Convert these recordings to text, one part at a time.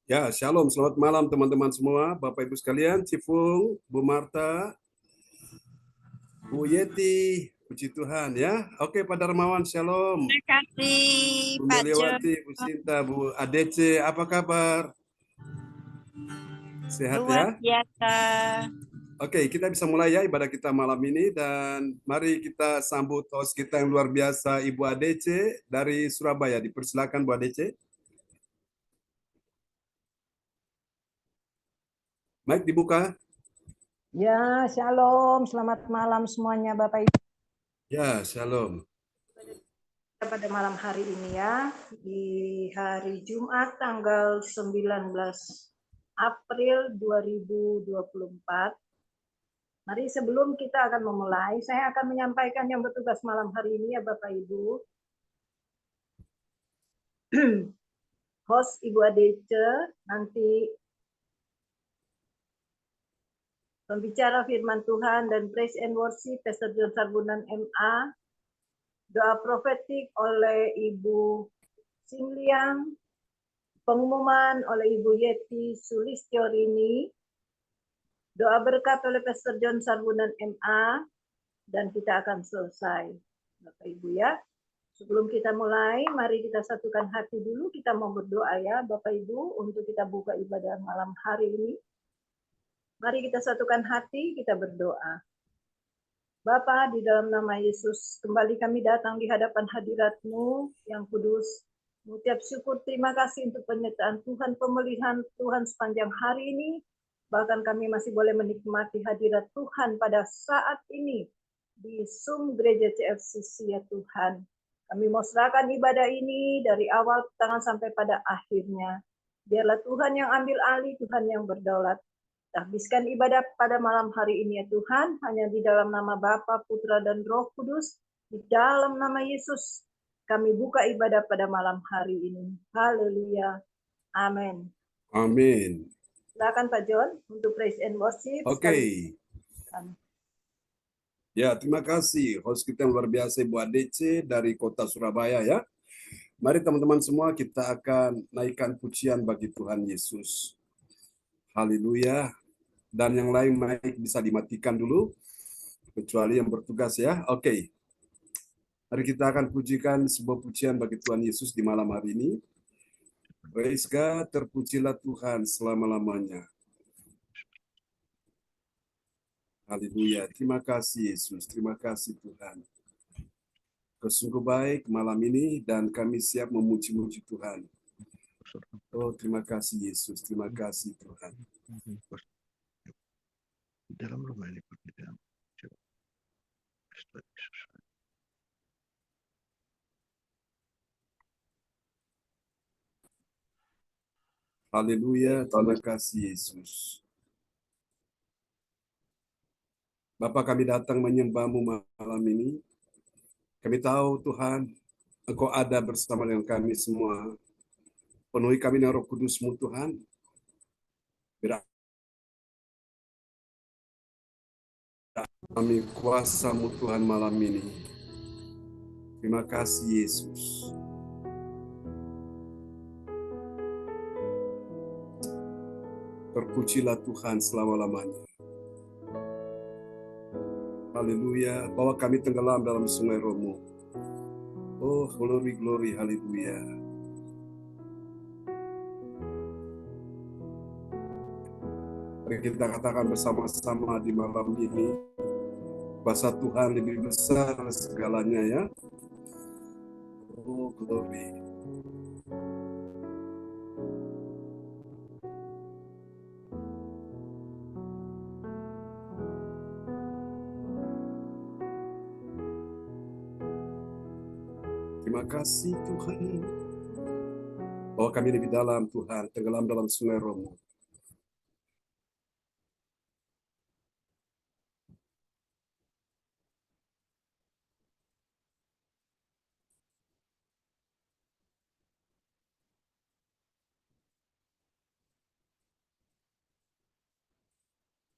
Ya, shalom. Selamat malam teman-teman semua, Bapak Ibu sekalian, Cifung, Bu Marta, Bu Yeti, puji Tuhan ya. Oke, Pak Darmawan, shalom. Terima kasih, Bu Pak John. Meliawati, Bu Sinta, Bu ADC, apa kabar? Sehat Luar ya? biasa. Oke, kita bisa mulai ya ibadah kita malam ini, dan mari kita sambut host kita yang luar biasa, Ibu ADC dari Surabaya. Dipersilakan Bu ADC. Mic dibuka. Ya, shalom. Selamat malam semuanya Bapak Ibu. Ya, shalom. Pada malam hari ini ya, di hari Jumat tanggal 19 April 2024. Mari sebelum kita akan memulai, saya akan menyampaikan yang bertugas malam hari ini ya Bapak Ibu. Host Ibu Adece, nanti pembicara firman Tuhan dan praise and worship Pastor John Sarbunan MA, doa profetik oleh Ibu Sinliang, pengumuman oleh Ibu Yeti Sulistyorini, doa berkat oleh Pastor John Sarbunan MA, dan kita akan selesai. Bapak Ibu ya, sebelum kita mulai, mari kita satukan hati dulu, kita mau berdoa ya Bapak Ibu, untuk kita buka ibadah malam hari ini. Mari kita satukan hati, kita berdoa. Bapa, di dalam nama Yesus, kembali kami datang di hadapan hadirat-Mu yang kudus. Mengucap syukur, terima kasih untuk penyertaan Tuhan, pemulihan Tuhan sepanjang hari ini. Bahkan kami masih boleh menikmati hadirat Tuhan pada saat ini di Zoom Gereja CFCC ya Tuhan. Kami mau serahkan ibadah ini dari awal tangan sampai pada akhirnya. Biarlah Tuhan yang ambil alih, Tuhan yang berdaulat. Habiskan ibadah pada malam hari ini ya Tuhan, hanya di dalam nama Bapa, Putra, dan Roh Kudus, di dalam nama Yesus, kami buka ibadah pada malam hari ini. Haleluya. Amin. Amin. Silakan Pak John untuk praise and worship. Oke. Ya, terima kasih host kita yang luar biasa Ibu ADC dari kota Surabaya ya. Mari teman-teman semua kita akan naikkan pujian bagi Tuhan Yesus. Haleluya. Dan yang lain mic bisa dimatikan dulu, kecuali yang bertugas ya. Oke. Mari kita akan pujikan sebuah pujian bagi Tuhan Yesus di malam hari ini. Praise God, terpujilah Tuhan selama-lamanya. Haleluya. Terima kasih Yesus, terima kasih Tuhan. Kau sungguh baik malam ini dan kami siap memuji-muji Tuhan. Oh, terima kasih Yesus, terima kasih Tuhan. Dalam rumah ini berbeda. Haleluya, terima kasih Yesus. Bapa, kami datang menyembah-Mu malam ini. Kami tahu Tuhan, Engkau ada bersama dengan kami semua. Penuhi kami dengan Roh Kudus-Mu Tuhan. Biar kami kuasa-Mu Tuhan malam ini. Terima kasih Yesus. Terpujilah Tuhan selama-lamanya. Haleluya. Bawa kami tenggelam dalam sungai Roh-Mu. Oh, glory, glory, haleluya. Mari kita katakan bersama-sama di malam ini, kuasa Tuhan lebih besar segalanya ya. Oh, glory. Terima kasih Tuhan. Bawa kami lebih dalam Tuhan, tenggelam dalam sungai Roh-Mu.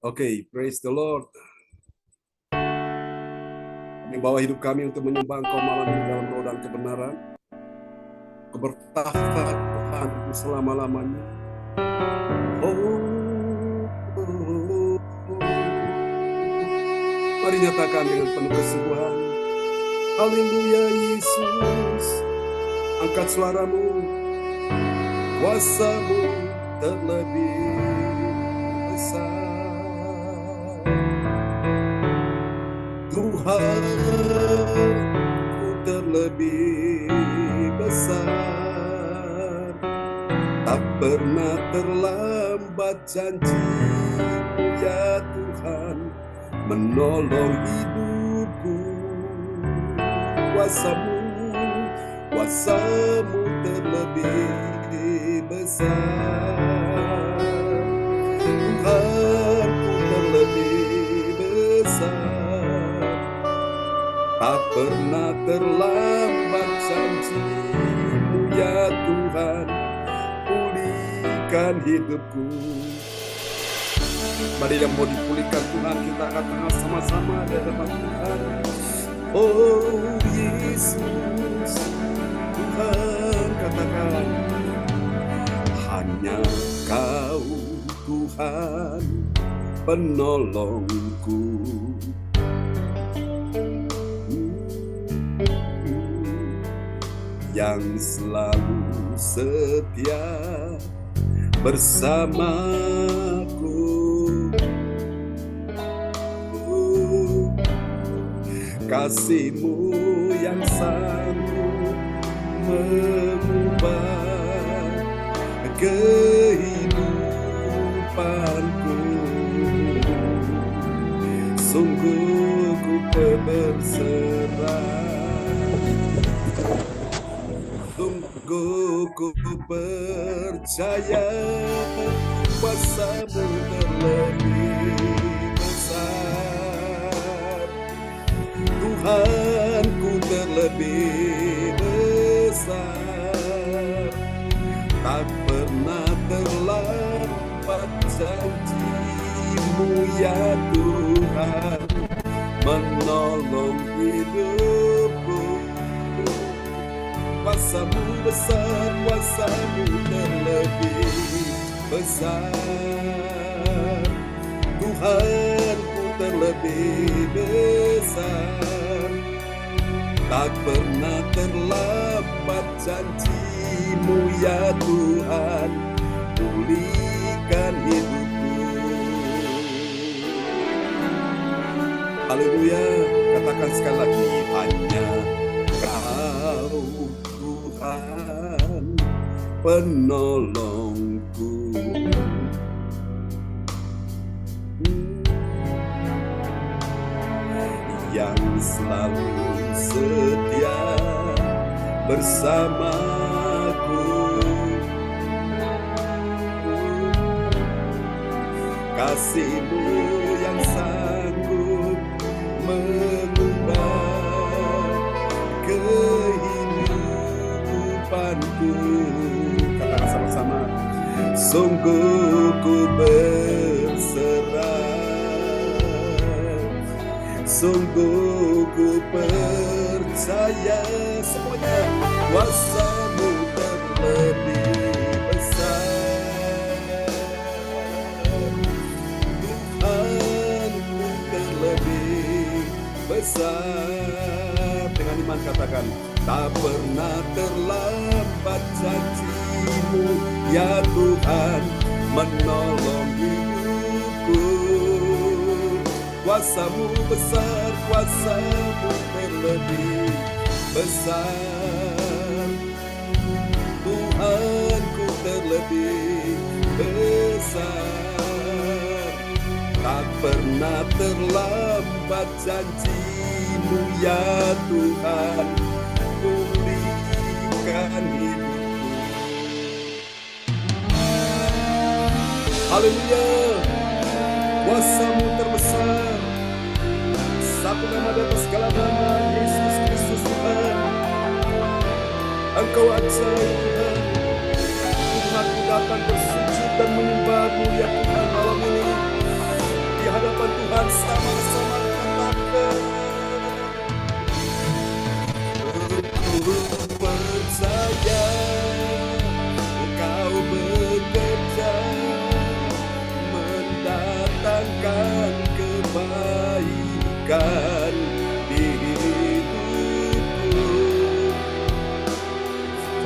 Oke, praise the Lord. Kami bawa hidup kami untuk menyembah Engkau malam ini dalam roh dan kebenaran. Kau bertahta Tuhan itu selama-lamanya. Mari nyatakan dengan penuh kesungguhan. Haleluya Yesus. Angkat suaramu. Kuasa-Mu terlebih besar. Tuhan, Ku terlebih besar. Tak pernah terlambat janji-Mu ya Tuhan, menolong hidupku. Kuasa-Mu terlebih besar. Tuhan, Ku terlebih besar. Tak pernah terlambat janji-Mu ya Tuhan, pulihkan hidupku. Mari yang mau dipulihkan Tuhan, kita katakan sama-sama di hadapan Tuhan. Oh Yesus, Tuhan, katakan, hanya Kau Tuhan penolongku. Yang selalu setia bersamaku. Kasih-Mu yang sanggup mengubah kehidupanku. Sungguh ku berserah, sungguh ku percaya kuasa-Mu terlebih besar. Tuhan, Ku terlebih besar. Tak pernah terlambat janji-Mu ya Tuhan, menolong hidupku. Kuasa-Mu besar, kuasa-Mu terlebih besar. Tuhan, Ku terlebih besar. Tak pernah terlambat janji-Mu ya Tuhan, pulihkan hidupku. Haleluya, katakan sekali lagi, hanya Kau Tuhan penolongku. Yang selalu setia bersamaku. Kasih-Mu yang sanggup mengubah kehidupanku. Katakan sama-sama, sungguh ku berserah, sungguh ku percaya. Semuanya, kuasa-Mu terlebih besar. Tuhan, Ku terlebih besar. Dengan iman katakan, tak pernah terlambat janji-Mu ya Tuhan, menolong hidupku. Kuasa-Mu besar, kuasa-Mu terlebih besar. Tuhan, Ku terlebih besar. Tak pernah terlambat janji-Mu ya Tuhan, pulihkan hidupku. Haleluya, kuasa-Mu terbesar. Satu nama di atas segala nama, Yesus Kristus Tuhan. Engkau ajaib Tuhan. Tuhan, ku datang bersujud dan menyembah-Mu ya Tuhan malam ini. Di hadapan Tuhan sama-sama katakan, ku percaya Engkau bekerja mendatangkan kebaikan di hidupku.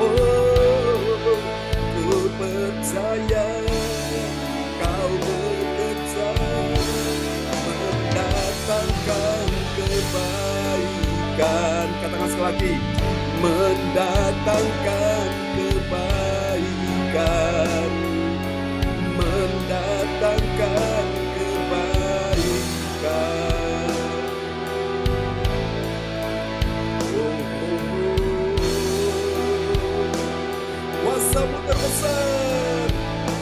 Oh, ku percaya kau bekerja mendatangkan kebaikan. Katakan sekali lagi, mendatangkan kebaikan, mendatangkan kebaikan. Oh, kuasa-Mu terbesar,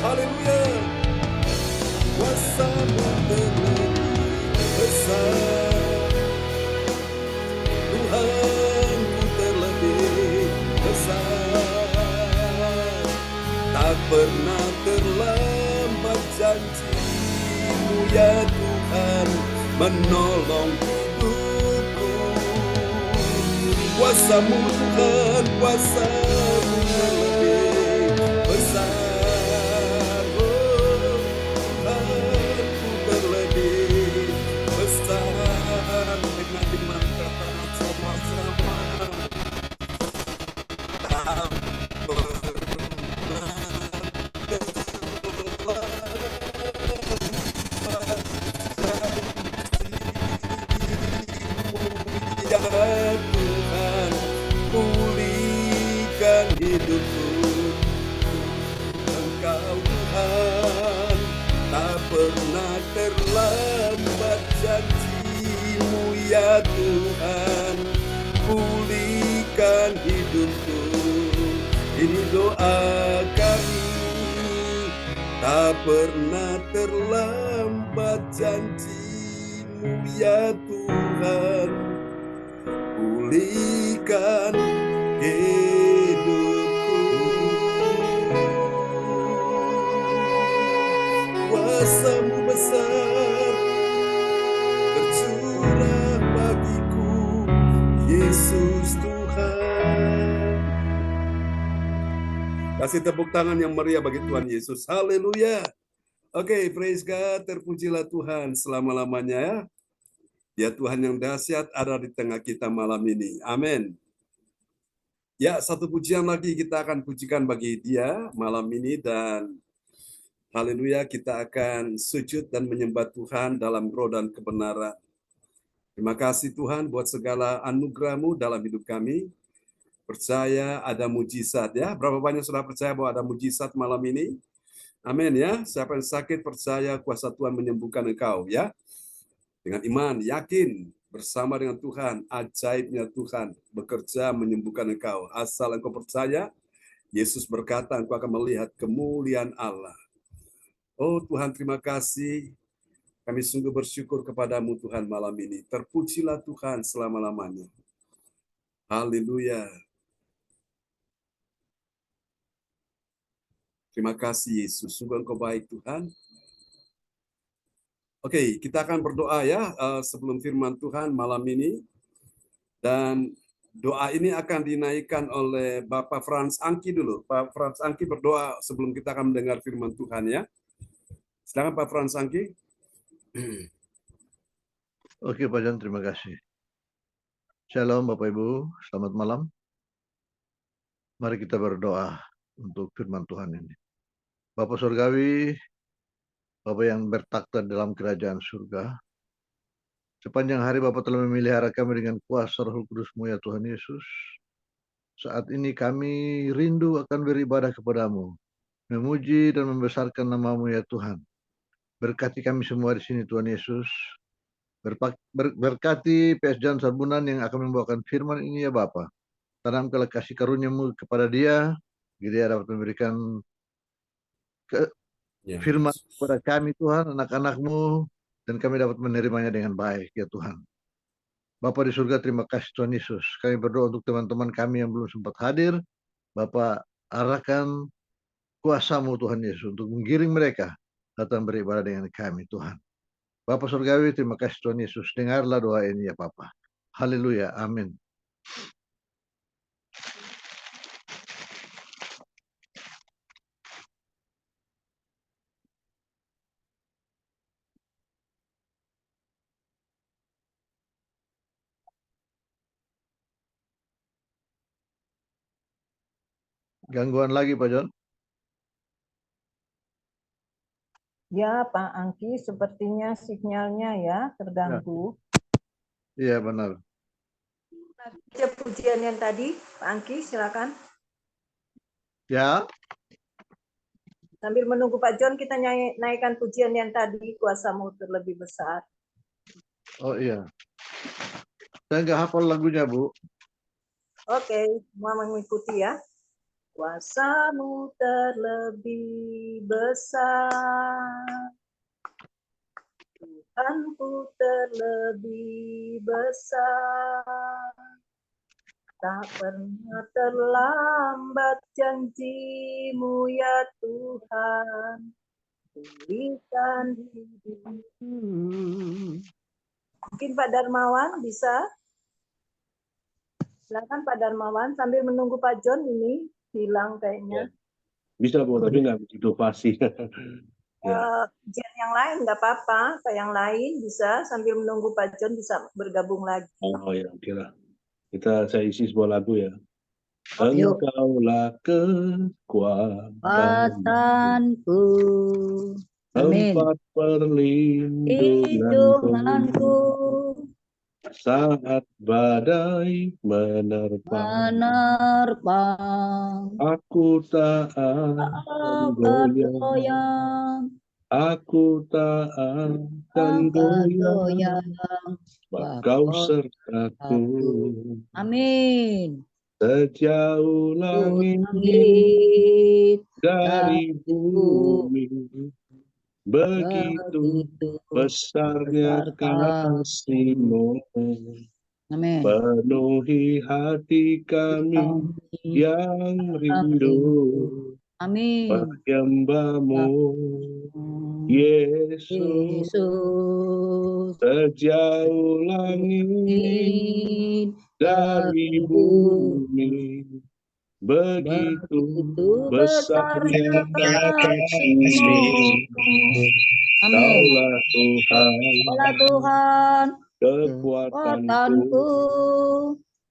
haleluya. Kuasa-Mu terlebih besar, Tuhanku terlebih besar. Tak pernah terlambat janji-Mu ya Tuhan menolong hidupku. Kuasa-Mu Tuhan, kuasa-Mu terlebih besar. Oh, Tuhanku terlebih besar. Nikmati manfaat sama-sama. Tak ya Tuhan, pulihkan hidupku. Engkau Tuhan, tak pernah terlambat janji-Mu ya Tuhan, pulihkan hidupku. Ini doa kami, tak pernah terlambat janji-Mu ya Tuhan, pulihkan hidupku. Kuasa-Mu besar tercurah bagiku, Yesus Tuhan. Kasih tepuk tangan yang meriah bagi Tuhan Yesus. Haleluya. Oke, praise God. Terpujilah Tuhan selama-lamanya ya. Ya Tuhan yang dahsyat ada di tengah kita malam ini. Amin. Ya, satu pujian lagi kita akan pujikan bagi Dia malam ini, dan haleluya, kita akan sujud dan menyembah Tuhan dalam roh dan kebenaran. Terima kasih Tuhan buat segala anugerah-Mu dalam hidup kami. Percaya ada mujizat ya. Berapa banyak sudah percaya bahwa ada mujizat malam ini? Amin ya. Siapa yang sakit percaya kuasa Tuhan menyembuhkan engkau ya. Dengan iman, yakin bersama dengan Tuhan, ajaibnya Tuhan bekerja menyembuhkan engkau. Asal engkau percaya, Yesus berkata engkau akan melihat kemuliaan Allah. Oh Tuhan, terima kasih. Kami sungguh bersyukur kepadamu Tuhan malam ini. Terpujilah Tuhan selama-lamanya. Haleluya. Terima kasih Yesus. Sungguh engkau baik Tuhan. Oke, kita akan berdoa ya sebelum firman Tuhan malam ini. Dan doa ini akan dinaikkan oleh Bapak Frans Angki dulu. Pak Frans Angki berdoa sebelum kita akan mendengar firman Tuhan ya. Silakan Pak Frans Angki. Oke Pak Jan, terima kasih. Shalom Bapak Ibu, selamat malam. Mari kita berdoa untuk firman Tuhan ini. Bapak Surgawi, Bapak yang bertakhta dalam kerajaan surga, sepanjang hari Bapak telah memelihara kami dengan kuasa Roh Kudus-Mu ya Tuhan Yesus. Saat ini kami rindu akan beribadah kepadamu, memuji dan membesarkan nama-Mu ya Tuhan. Berkati kami semua di sini Tuhan Yesus. Berkati PS Jan Sarbunan yang akan membawakan firman ini ya Bapa. Tanamkanlah kasih karunia-Mu kepada dia, dia dapat memberikan firman kepada kami Tuhan, anak-anak-Mu, dan kami dapat menerimanya dengan baik ya Tuhan. Bapa di surga, terima kasih Tuhan Yesus. Kami berdoa untuk teman-teman kami yang belum sempat hadir. Bapa, arahkan kuasa-Mu Tuhan Yesus untuk menggiring mereka datang beribadah dengan kami Tuhan. Bapa Surgawi, terima kasih Tuhan Yesus. Dengarlah doa ini ya Bapa. Haleluya. Amin. Gangguan lagi Pak John? Ya, Pak Angki, sepertinya sinyalnya ya terganggu. Iya benar. Baca pujian yang tadi, Pak Angki, silakan. Ya, Sambil menunggu Pak John, kita naikkan pujian yang tadi, kuasamu terlebih besar. oh iya. Saya nggak hafal lagunya Bu. Oke, semua mengikuti ya. Kuasamu terlebih besar, Tuhanku terlebih besar, tak pernah terlambat janjimu ya Tuhan, pulihkan hidupku. Mungkin Pak Darmawan bisa? Silakan Pak Darmawan, sambil menunggu Pak John ini hilang kayaknya. Bisa Bu, tapi nggak begitu fasih. Ya. Ujian yang lain nggak apa-apa, Pak yang lain bisa sambil menunggu Pak John bisa bergabung lagi. Oh ya, kira. Saya isi sebuah lagu ya. Yuk. Engkaulah kekuatanku, Amin. tempat perlindunganku, saat badai menerpa, aku tak akan goyang. Aku tak akan goyang, sebab Kau sertaku. Amin. Sejauh langit dari bumi, begitu besarnya kasih-Mu. Amin. Penuhi hati kami yang rindu, Amin. menyembah-Mu, Yesus. Sejauh langit dari bumi, begitu besarnya kasih-Mu. Kaulah Tuhan, kekuatanku,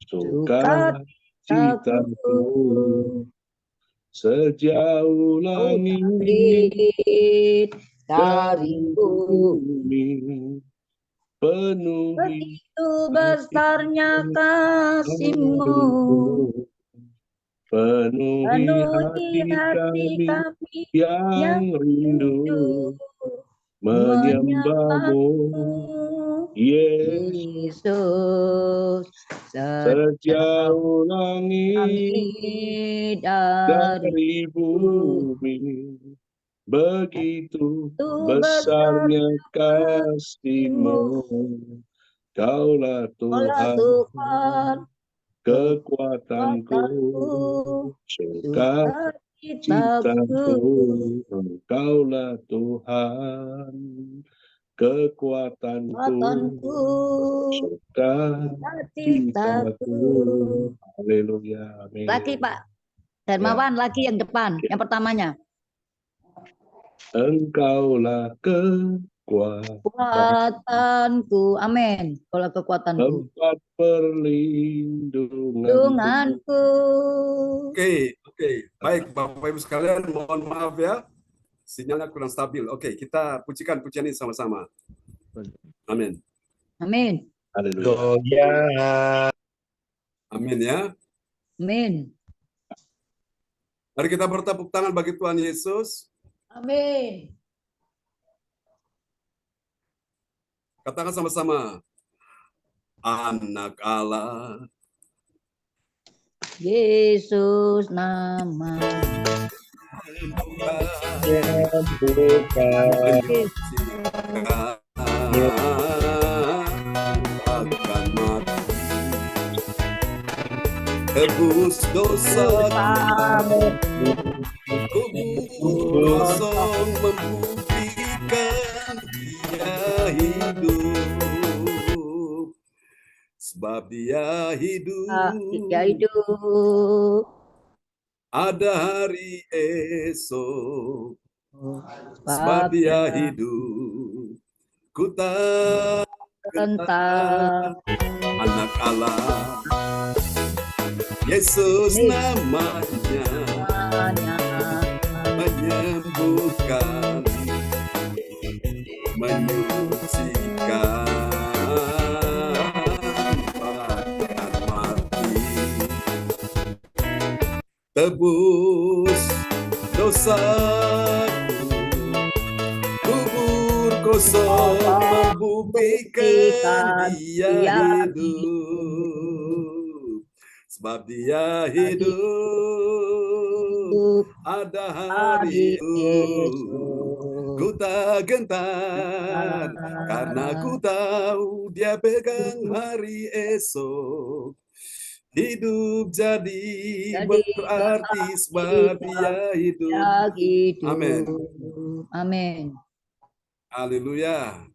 sukacitaku. Sejauh langit dari bumi, penuhi begitu besarnya kasih-Mu, penuhi hati kami yang rindu, menyembah-Mu, Yesus. Sejauh langit dari bumi, begitu besarnya kasih-Mu. Kaulah Tuhan, kekuatanku, sukacitaku. Kaulah Tuhan, kekuatanku, sukacitaku. Haleluya. Amin. Lagi Pak Darmawan, lagi yang depan, yang pertamanya. Engkaulah Kekuatanku, amin. Kaulah kekuatanku, tempat perlindunganku. Oke. Baik, Bapak Ibu sekalian, mohon maaf ya. Sinyalnya kurang stabil. Oke, kita pujikan pujian ini sama-sama. Amin. amin. Haleluya. Amin ya. Amin. Mari kita bertepuk tangan bagi Tuhan Yesus. Amin. Katakan sama-sama. Anak Allah. Yesus nama. Akan mati. Tebus dosa kosong membuktikan dia hidup, sebab dia hidup. Ada hari esok, sebab dia hidup. Ku tak tentang anak Allah. Yesus Amin. namanya Hanya menyembuhkan, menyucikan, bahkan mati, tebus dosaku, kubur kosong membuktikan dia hidup, sebab dia hidup, ada hari itu. Ku tak gentar karena ku tahu dia pegang hari esok. Hidup jadi berarti sebab dia hidup. Amin. Amin. Haleluya.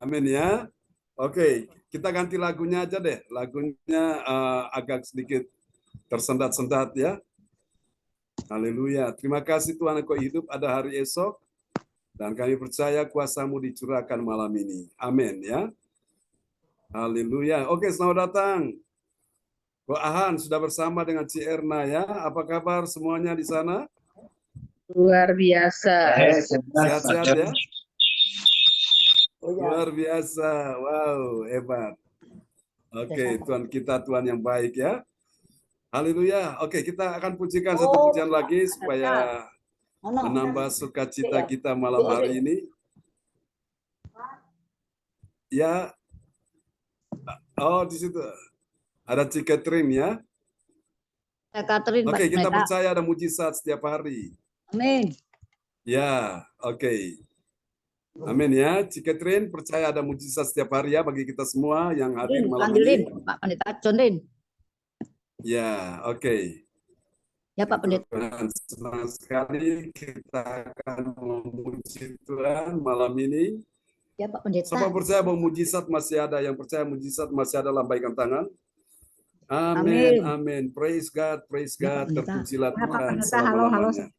Amin ya. Oke, kita ganti lagunya aja deh. Lagunya agak sedikit tersendat-sendat ya. Haleluya. Terima kasih Tuhan, Engkau hidup, ada hari esok. Dan kami percaya kuasa-Mu dicurahkan malam ini. Amin ya. Haleluya. Oke, selamat datang. Bu Ahan sudah bersama dengan Ci Erna ya. Apa kabar semuanya di sana? Luar biasa. Sehat-sehat ya? Luar biasa. Wow, hebat. Oke, Tuhan kita Tuhan yang baik ya. Haleluya. Oke, kita akan pujikan satu pujian lagi supaya menambah sukacita kita malam hari ini. Ya. Oh, di situ. Ada Ci Catherine ya. Oke, kita percaya ada mujizat setiap hari. Amin. Ya, oke. Amin ya. Ci Catherine percaya ada mujizat setiap hari ya bagi kita semua yang hadir malam ini. Pak Pendeta John. Ya, oke. Ya Pak Pendeta. Senang sekali kita akan memuji Tuhan malam ini. Ya Pak Pendeta. Siapa percaya bahwa mujizat masih ada? Yang percaya mujizat masih ada, lambaikan tangan. Amin, amin. Praise God, terpujilah Tuhan selama-lamanya.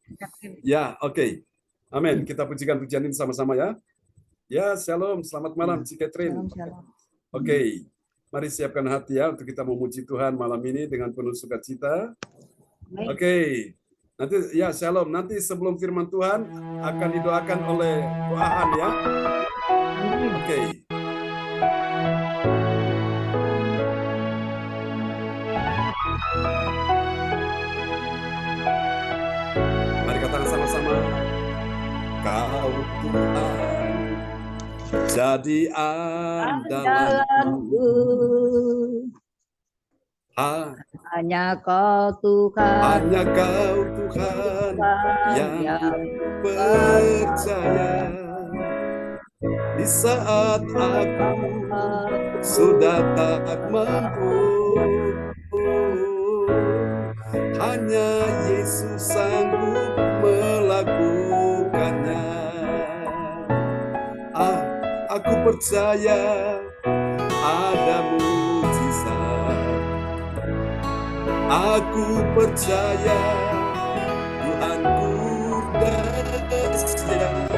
Ya, oke. Amin. Kita pujikan pujian ini sama-sama ya. Ya, shalom. Selamat malam, Ci Catherine. Oke. Mari siapkan hati ya untuk kita memuji Tuhan malam ini dengan penuh sukacita. Oke. Nanti ya, shalom. Nanti sebelum firman Tuhan akan didoakan oleh Bu Ahan ya. Oke. Mari katakan sama-sama. Kau Tuhan jadi andalanku. Hanya Kau Tuhan. Hanya Kau Tuhan yang percaya. Di saat aku sudah tak mampu, hanya Yesus sanggup melakukannya. Aku percaya ada mujizat. Aku percaya Tuhanku dahsyat.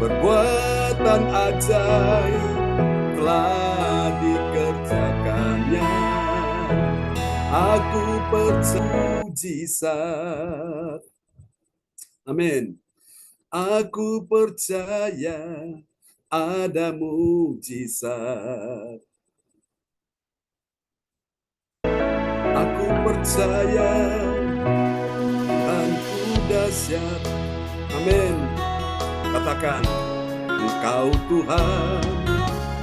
Perbuatan ajaib telah dikerjakannya. Aku percaya mujizat. Amin. Aku percaya ada mujizat. Aku percaya Tuhanku dahsyat. Amin. Katakan, Engkau Tuhan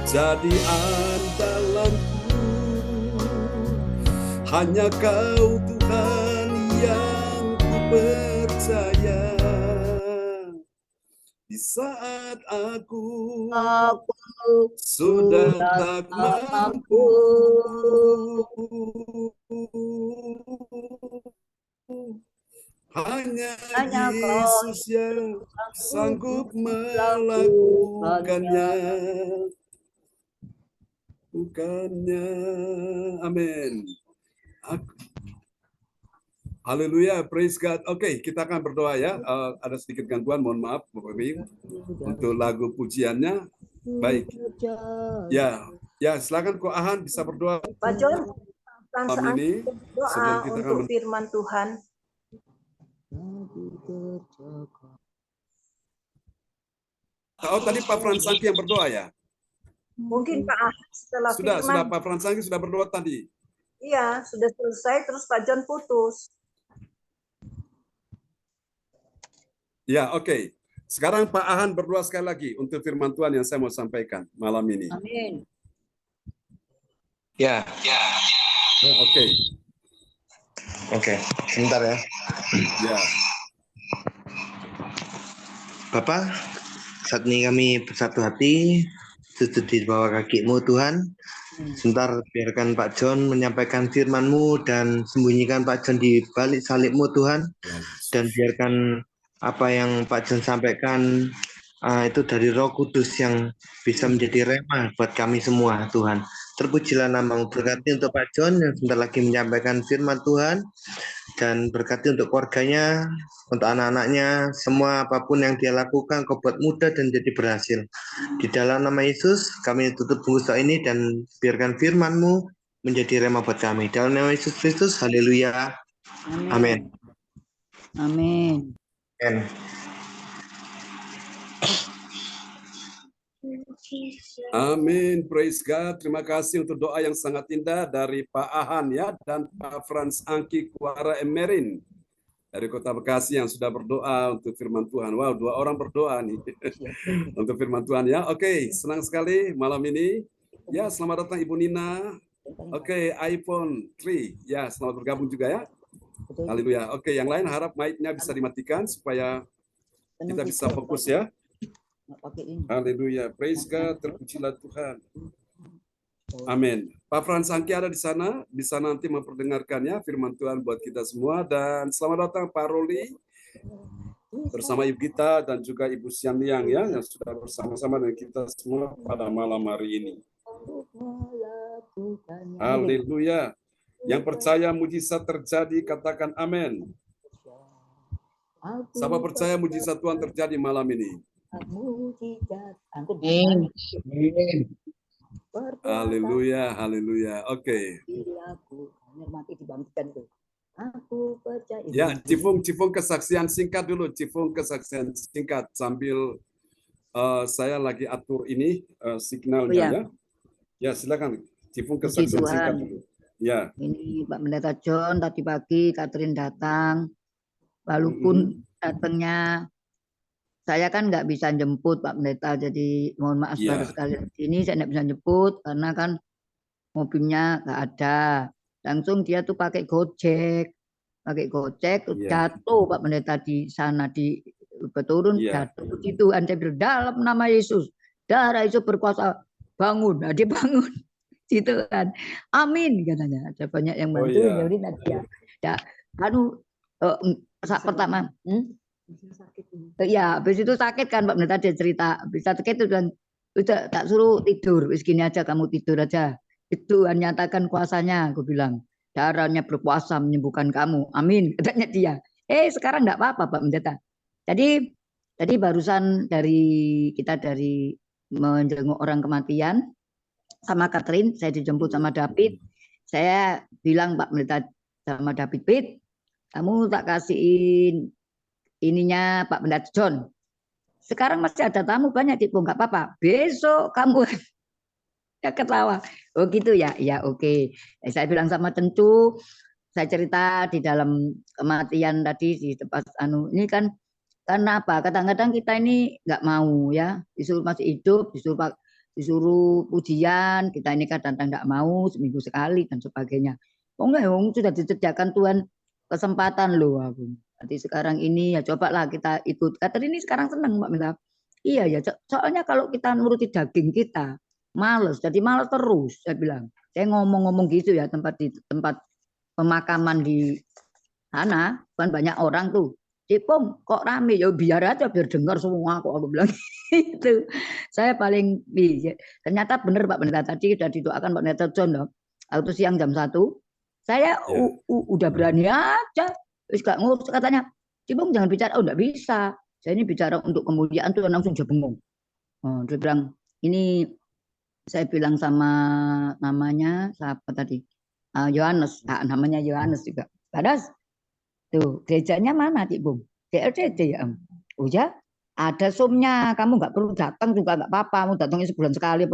jadi andalanku. Hanya Kau Tuhan yang ku percaya. Di saat aku sudah tak mampu, hanya Yesus yang sanggup melakukannya. Bukannya. Amin. Haleluya, praise God. Oke, kita akan berdoa ya. Ada sedikit gangguan, mohon maaf Bapak Ibu untuk lagu pujiannya. Baik. Ya, Ya, silakan Ko Ahan bisa berdoa Pak John, malam ini doa sebelum kita untuk akan firman Tuhan. Oh, tadi Pak Fransangki yang berdoa ya? Mungkin Pak Ahad setelah Sudah firman. Pak Fransangki sudah berdoa tadi. Iya, sudah selesai terus Pak John putus. Ya, oke. Sekarang Pak Ahan berdoa sekali lagi untuk firman Tuhan yang saya mau sampaikan malam ini. Amin. Ya, Oke. oke. Sebentar ya. Ya. Bapak, saat ini kami bersatu hati, sujud di bawah kaki-Mu Tuhan. Sebentar biarkan Pak John menyampaikan firman-Mu dan sembunyikan Pak John di balik salib-Mu Tuhan. Dan biarkan apa yang Pak John sampaikan itu dari Roh Kudus yang bisa menjadi rema buat kami semua Tuhan. Terpujilah nama-Mu, berkati untuk Pak John yang sebentar lagi menyampaikan firman Tuhan, dan berkati untuk keluarganya, untuk anak-anaknya, semua apapun yang dia lakukan kau buat mudah dan jadi berhasil. Di dalam nama Yesus kami tutup bungkus doa ini dan biarkan firman-Mu menjadi rema buat kami. Dalam nama Yesus Kristus, haleluya. Amin. Amin. Amin. Amin, praise God. Terima kasih untuk doa yang sangat indah dari Pak Ahan ya dan Pak Frans Angki Kuara Emerin dari Kota Bekasi yang sudah berdoa untuk firman Tuhan. Wow, 2 orang berdoa nih untuk firman Tuhan ya. Oke, senang sekali malam ini. Ya, selamat datang Ibu Nina. Oke, iPhone 3. Ya, selamat bergabung juga ya. Haleluya. Oke, yang lain harap mic-nya bisa dimatikan supaya kita bisa fokus ya. Haleluya. Praise God. Terpujilah Tuhan. Amin. Pak Frans Angki ada di sana, bisa nanti memperdengarkannya firman Tuhan buat kita semua. Dan selamat datang Pak Roli bersama Ibu Gita dan juga Ibu Sian Liang ya, yang sudah bersama-sama dengan kita semua pada malam hari ini. Haleluya. Yang percaya mujizat terjadi, katakan amin. Siapa percaya mujizat Tuhan terjadi malam ini? Amin. Haleluya, haleluya. Oke. Aku percaya. Ya, Cifung kesaksian singkat dulu. Cifung kesaksian singkat sambil saya lagi atur ini signalnya ya. Ya, silakan. Cifung kesaksian singkat dulu. Ya. Ini Pak Pendeta John tadi pagi Catherine datang. Walaupun datangnya saya kan nggak bisa jemput Pak Pendeta, jadi mohon maaf saudara sekalian. Ini saya nggak bisa jemput karena kan mobilnya nggak ada. Langsung dia tuh pakai gojek jatuh Pak Pendeta di sana di turun jatuh di Tuhan. Saya bilang dalam nama Yesus, darah Yesus berkuasa, bangun. Nah, dia bangun. Gitu kan. Amin katanya. Ada banyak yang bantu. Jadi dia saat pertama ya habis itu sakit kan Pak Pendeta, dia cerita bisa sakit itu dan udah tak suruh tidur, wis gini aja kamu tidur aja, itu nyatakan kuasanya, aku bilang darahnya berkuasa menyembuhkan kamu, amin katanya dia. Sekarang enggak apa-apa Pak Pendeta. Tadi barusan kita dari menjenguk orang kematian sama Catherine, saya dijemput sama David. Saya bilang Pak Pendeta sama David, Pit, kamu tak kasihin ininya Pak Pendeta John. Sekarang masih ada tamu banyak, Cipung, nggak apa-apa. Besok kamu ya ketawa. Oh gitu ya, ya oke. Saya bilang sama Tentu, saya cerita di dalam kematian tadi di tempat ini kan karena apa? Kadang-kadang kita ini nggak mau ya, disuruh masih hidup, disuruh pujian, kita ini kadang-kadang nggak mau, seminggu sekali dan sebagainya. Oh enggak, sudah disediakan Tuhan kesempatan loh aku. Nanti sekarang ini ya cobalah kita ikut. Catherine ini sekarang senang Mbak Mila. Iya ya, soalnya kalau kita nuruti daging kita, males, jadi males terus. Saya bilang, saya ngomong-ngomong gitu ya di tempat pemakaman di sana, kan banyak orang tuh. Cipung kok rame ya biar aja biar dengar semua kok, aku bilang itu. Saya paling ternyata benar Pak Pendeta tadi sudah didoakan Pak Pendeta John loh. Waktu siang jam 1 saya udah berani aja. Wis gak ngurus, katanya, Cipung jangan bicara. Oh enggak bisa. Saya ini bicara untuk kemuliaan Tuhan, langsung dia bengong. Dia bilang, ini saya bilang sama namanya siapa tadi? Yohanes, namanya Yohanes juga. Badas, tuh gerejanya mana Cik Bung? GLDD ya. Oh ya, ada Zoom-nya. Kamu nggak perlu datang juga nggak apa-apa. Mau datangnya sebulan sekali.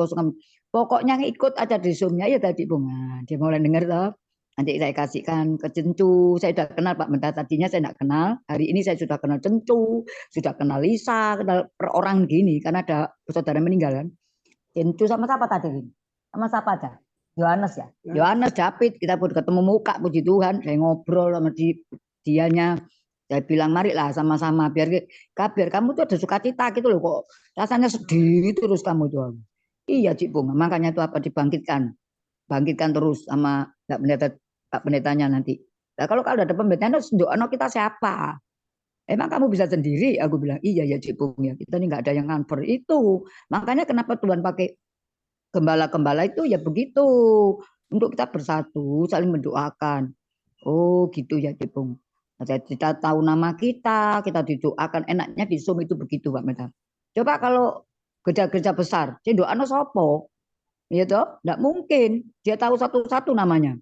Pokoknya ikut aja di Zoom-nya ya tadi Bung. Nah, dia mulai dengar toh. Nanti saya kasihkan ke Cencu. Saya sudah kenal Pak Menda, tadinya saya tidak kenal. Hari ini saya sudah kenal Cencu, sudah kenal Lisa, kenal per orang gini karena ada saudara meninggal kan. Cencu sama siapa tadi? Sama siapa aja? Yohanes ya. Yohanes, David, kita pun ketemu muka, puji Tuhan. Saya ngobrol sama dianya. Saya bilang mari lah sama-sama biar kamu tuh ada sukacita gitu loh, kok rasanya sedih terus kamu tuh. Iya Cik Bung, makanya itu apa dibangkitkan terus sama Pak Pendetanya nanti. Nah, kalau ada pendetanya doa kita siapa? Emang kamu bisa sendiri? Aku bilang iya ya Cik Bung ya, kita ini nggak ada yang nganper itu. Makanya kenapa Tuhan pakai gembala-gembala itu ya begitu, untuk kita bersatu saling mendoakan. Oh gitu ya Cik Bung. Kita tahu nama kita didoakan, enaknya di Zoom itu begitu Pak Meta. Coba kalau gereja-gereja besar, doa sopo, ya toh, enggak mungkin dia tahu satu-satu namanya.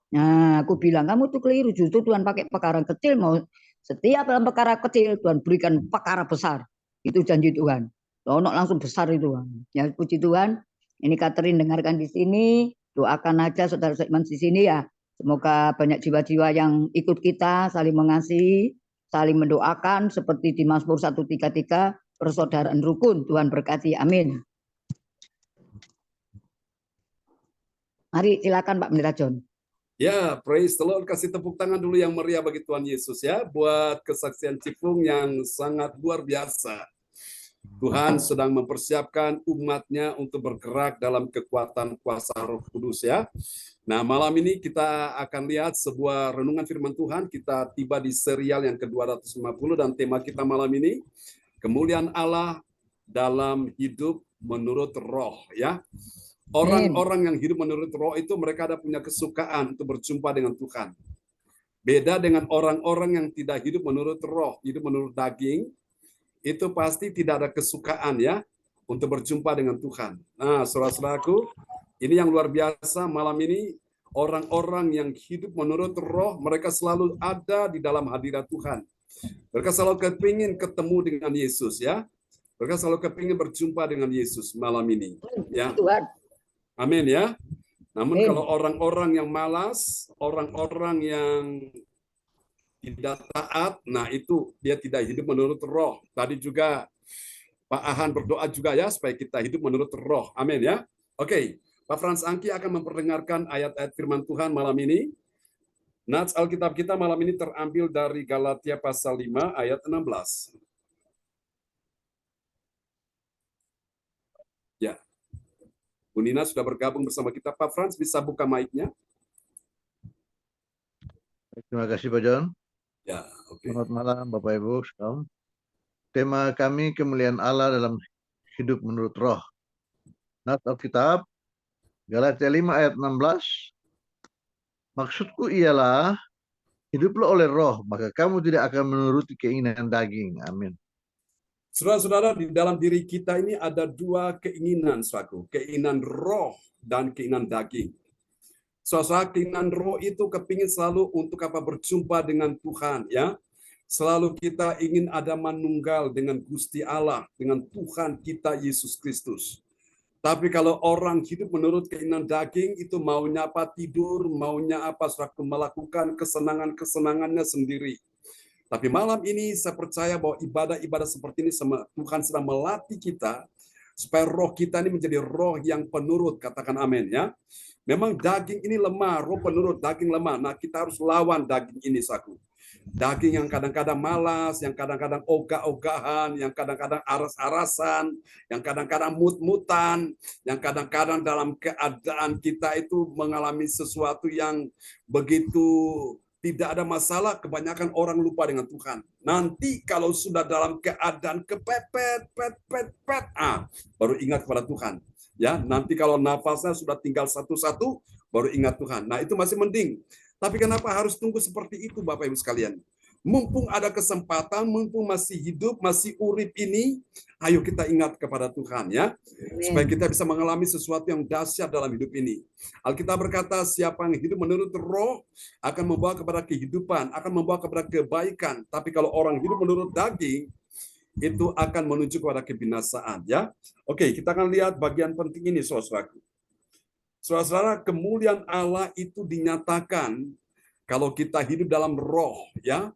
Nah, aku bilang kamu tuh keliru, justru Tuhan pakai perkara kecil, mau setiap dalam perkara kecil Tuhan berikan perkara besar. Itu janji Tuhan. Ono langsung besar itu. Ya puji Tuhan. Ini Catherine dengarkan di sini, doakan aja saudara Iman di sini ya. Semoga banyak jiwa-jiwa yang ikut kita, saling mengasihi, saling mendoakan seperti di Mazmur 133, persaudaraan rukun. Tuhan berkati. Amin. Mari silakan Pak Pendeta John. Ya, praise the Lord. Kasih tepuk tangan dulu yang meriah bagi Tuhan Yesus ya, buat kesaksian Cipung yang sangat luar biasa. Tuhan sedang mempersiapkan umatnya untuk bergerak dalam kekuatan kuasa Roh Kudus ya. Nah, malam ini kita akan lihat sebuah renungan firman Tuhan. Kita tiba di serial yang ke-250 dan tema kita malam ini, kemuliaan Allah dalam hidup menurut roh ya. Orang-orang yang hidup menurut roh itu mereka ada punya kesukaan untuk berjumpa dengan Tuhan. Beda dengan orang-orang yang tidak hidup menurut roh, hidup menurut daging, itu pasti tidak ada kesukaan ya untuk berjumpa dengan Tuhan. Nah, saudara-saudaraku, ini yang luar biasa malam ini, orang-orang yang hidup menurut roh, mereka selalu ada di dalam hadirat Tuhan. Mereka selalu kepingin ketemu dengan Yesus ya. Mereka selalu kepingin berjumpa dengan Yesus malam ini. Ya. Amin ya. Namun kalau orang-orang yang malas, orang-orang yang tidak taat, nah itu dia tidak hidup menurut roh. Tadi juga Pak Ahan berdoa juga ya supaya kita hidup menurut roh. Amin ya. Oke, Pak Frans Angki akan memperdengarkan ayat-ayat firman Tuhan malam ini. Nats Alkitab kita malam ini terambil dari Galatia pasal 5 ayat 16. Ya. Bu Nina sudah bergabung bersama kita. Pak Frans bisa buka mic-nya? Terima kasih Pak John. Ya, oke. Selamat malam Bapak Ibu. Tema kami kemuliaan Allah dalam hidup menurut roh. Nats Alkitab Galatia 5 ayat 16. Maksudku ialah hiduplah oleh roh, maka kamu tidak akan menuruti keinginan daging. Amin. Saudara-saudara, di dalam diri kita ini ada dua keinginan, saudaraku. Keinginan roh dan keinginan daging. Saudara, keinginan roh itu kepingin selalu untuk apa? Berjumpa dengan Tuhan, ya. Selalu kita ingin ada manunggal dengan Gusti Allah, dengan Tuhan kita Yesus Kristus. Tapi kalau orang hidup menurut keinginan daging, itu maunya apa? Tidur, maunya apa? Saudaraku, melakukan kesenangan-kesenangannya sendiri. Tapi malam ini saya percaya bahwa ibadah-ibadah seperti ini Tuhan sedang melatih kita supaya roh kita ini menjadi roh yang penurut, katakan amin ya. Memang daging ini lemah, roh penurut, daging lemah. Nah, kita harus lawan daging ini, saku. Daging yang kadang-kadang malas, yang kadang-kadang ogah-ogahan, yang kadang-kadang aras-arasan, yang kadang-kadang mut-mutan, yang kadang-kadang dalam keadaan kita itu mengalami sesuatu yang begitu tidak ada masalah, kebanyakan orang lupa dengan Tuhan. Nanti kalau sudah dalam keadaan kepepet, baru ingat kepada Tuhan. Ya, nanti kalau nafasnya sudah tinggal satu-satu, baru ingat Tuhan. Nah, itu masih mending. Tapi kenapa harus tunggu seperti itu, Bapak Ibu sekalian? Mumpung ada kesempatan, mumpung masih hidup, masih urip ini, ayo kita ingat kepada Tuhan ya. Supaya kita bisa mengalami sesuatu yang dahsyat dalam hidup ini. Alkitab berkata, siapa yang hidup menurut roh akan membawa kepada kehidupan, akan membawa kepada kebaikan. Tapi kalau orang hidup menurut daging, itu akan menuju kepada kebinasaan ya. Oke, kita akan lihat bagian penting ini, saudaraku. Saudara-saudara, kemuliaan Allah itu dinyatakan kalau kita hidup dalam roh ya.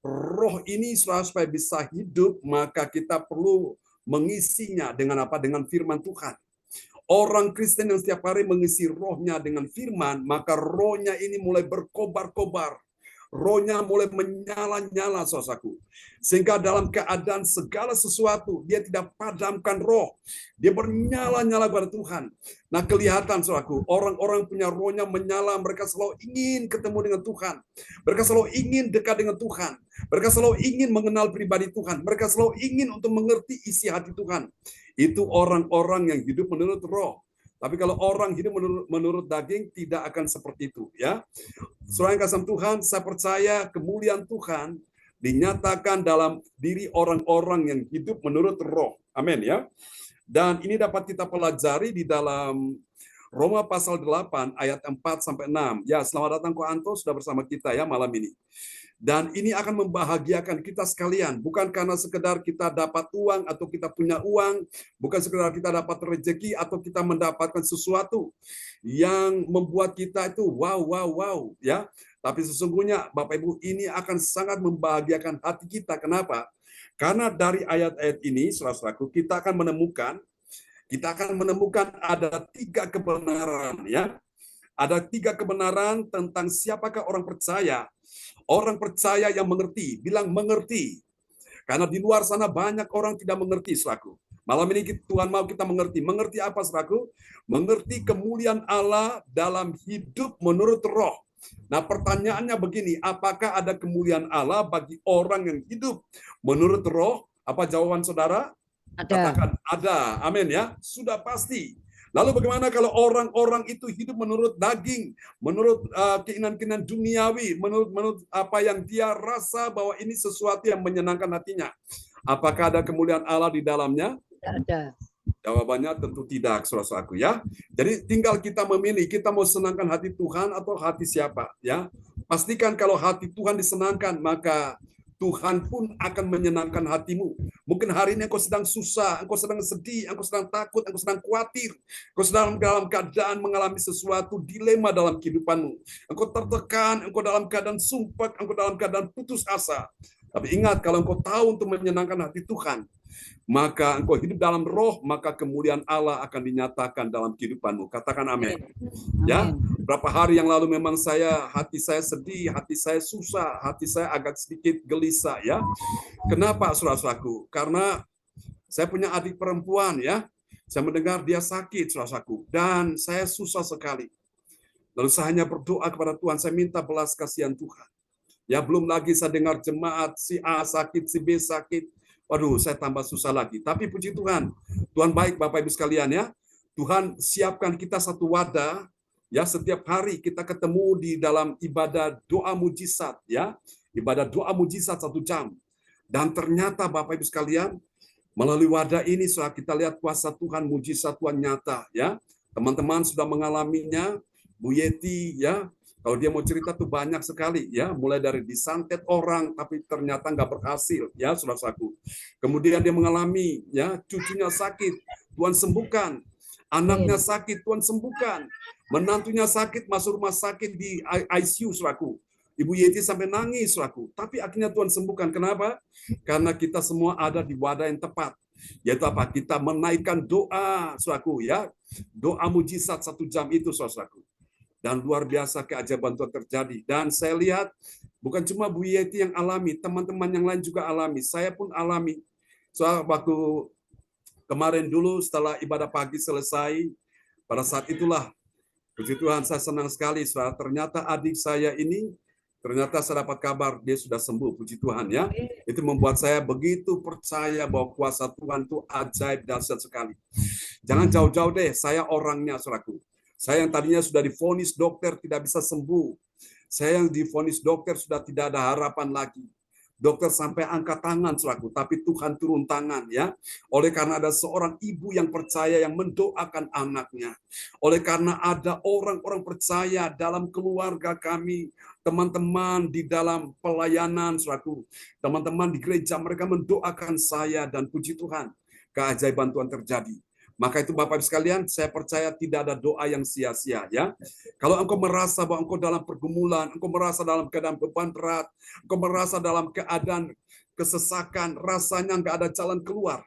Roh ini supaya bisa hidup, maka kita perlu mengisinya dengan apa? Dengan firman Tuhan. Orang Kristen yang setiap hari mengisi rohnya dengan firman, maka rohnya ini mulai berkobar-kobar. Rohnya mulai menyala-nyala, saudaraku. Sehingga dalam keadaan segala sesuatu, dia tidak padamkan roh. Dia bernyala-nyala kepada Tuhan. Nah, kelihatan, saudaraku, orang-orang punya rohnya menyala, mereka selalu ingin ketemu dengan Tuhan. Mereka selalu ingin dekat dengan Tuhan. Mereka selalu ingin mengenal pribadi Tuhan. Mereka selalu ingin untuk mengerti isi hati Tuhan. Itu orang-orang yang hidup menurut roh. Tapi kalau orang hidup menurut daging, tidak akan seperti itu. Ya, saudara yang kasih Tuhan, saya percaya kemuliaan Tuhan dinyatakan dalam diri orang-orang yang hidup menurut roh. Amin ya. Dan ini dapat kita pelajari di dalam Roma pasal 8 ayat 4-6. Ya, selamat datang Ko Anto, sudah bersama kita ya malam ini. Dan ini akan membahagiakan kita sekalian, bukan karena sekedar kita dapat uang atau kita punya uang, bukan sekedar kita dapat rezeki atau kita mendapatkan sesuatu yang membuat kita itu wow ya. Tapi sesungguhnya Bapak Ibu, ini akan sangat membahagiakan hati kita. Kenapa? Karena dari ayat-ayat ini, saudaraku, kita akan menemukan ada 3 kebenaran ya. Ada 3 kebenaran tentang siapakah orang percaya. Orang percaya yang mengerti, bilang mengerti. Karena di luar sana banyak orang tidak mengerti, saudaraku. Malam ini Tuhan mau kita mengerti. Mengerti apa, saudaraku? Mengerti kemuliaan Allah dalam hidup menurut roh. Nah, pertanyaannya begini, apakah ada kemuliaan Allah bagi orang yang hidup menurut roh? Apa jawaban saudara? Ada. Katakan ada. Amin ya. Sudah pasti. Lalu bagaimana kalau orang-orang itu hidup menurut daging, menurut keinginan-keinginan duniawi, menurut apa yang dia rasa bahwa ini sesuatu yang menyenangkan hatinya? Apakah ada kemuliaan Allah di dalamnya? Tidak ada. Jawabannya tentu tidak, saudaraku ya. Jadi tinggal kita memilih, kita mau senangkan hati Tuhan atau hati siapa ya. Pastikan kalau hati Tuhan disenangkan, maka Tuhan pun akan menyenangkan hatimu. Mungkin hari ini engkau sedang susah, engkau sedang sedih, engkau sedang takut, engkau sedang khawatir, engkau sedang dalam keadaan mengalami sesuatu dilema dalam kehidupanmu. Engkau tertekan, engkau dalam keadaan sumpah, engkau dalam keadaan putus asa. Tapi ingat, kalau engkau tahu untuk menyenangkan hati Tuhan, maka engkau hidup dalam roh, maka kemuliaan Allah akan dinyatakan dalam kehidupanmu. Katakan amin. Ya, berapa hari yang lalu memang hati saya sedih, hati saya susah, hati saya agak sedikit gelisah ya. Kenapa, saudaraku? Karena saya punya adik perempuan ya. Saya mendengar dia sakit, saudaraku, dan saya susah sekali. Lalu saya hanya berdoa kepada Tuhan, saya minta belas kasihan Tuhan. Ya, belum lagi saya dengar jemaat si A sakit, si B sakit. Waduh, saya tambah susah lagi. Tapi puji Tuhan, Tuhan baik Bapak Ibu sekalian ya. Tuhan siapkan kita satu wadah ya, setiap hari kita ketemu di dalam ibadah doa mujizat ya. Ibadah doa mujizat 1 jam. Dan ternyata Bapak Ibu sekalian, melalui wadah ini setelah kita lihat kuasa Tuhan, mujizat Tuhan nyata ya. Teman-teman sudah mengalaminya, Bu Yeti ya. Kalau dia mau cerita tuh banyak sekali ya, mulai dari disantet orang tapi ternyata nggak berhasil ya, saudaraku. Kemudian dia mengalami ya, cucunya sakit, Tuhan sembuhkan. Anaknya sakit, Tuhan sembuhkan. Menantunya sakit, masuk rumah sakit di ICU, saudaraku. Ibu Yeti sampai nangis, saudaraku. Tapi akhirnya Tuhan sembuhkan. Kenapa? Karena kita semua ada di wadah yang tepat. Yaitu apa? Kita menaikkan doa, saudaraku ya. Doa mujizat 1 jam itu, saudaraku. Dan luar biasa keajaiban Tuhan terjadi. Dan saya lihat bukan cuma Bu Yeti yang alami, teman-teman yang lain juga alami. Saya pun alami. Soal waktu kemarin dulu setelah ibadah pagi selesai, pada saat itulah, puji Tuhan saya senang sekali. Ternyata adik saya ini, ternyata saya dapat kabar dia sudah sembuh. Puji Tuhan ya. Itu membuat saya begitu percaya bahwa kuasa Tuhan itu ajaib, dahsyat sekali. Jangan jauh-jauh deh, saya orangnya, saudaraku. Saya yang tadinya sudah divonis dokter tidak bisa sembuh. Saya yang divonis dokter sudah tidak ada harapan lagi. Dokter sampai angkat tangan, saudaraku, tapi Tuhan turun tangan, ya. Oleh karena ada seorang ibu yang percaya yang mendoakan anaknya. Oleh karena ada orang-orang percaya dalam keluarga kami, teman-teman di dalam pelayanan, saudaraku, teman-teman di gereja, mereka mendoakan saya, dan puji Tuhan, keajaiban Tuhan terjadi. Maka itu Bapak Ibu sekalian, saya percaya tidak ada doa yang sia-sia, ya. Kalau engkau merasa bahwa engkau dalam pergumulan, engkau merasa dalam keadaan beban berat, engkau merasa dalam keadaan kesesakan, rasanya enggak ada jalan keluar.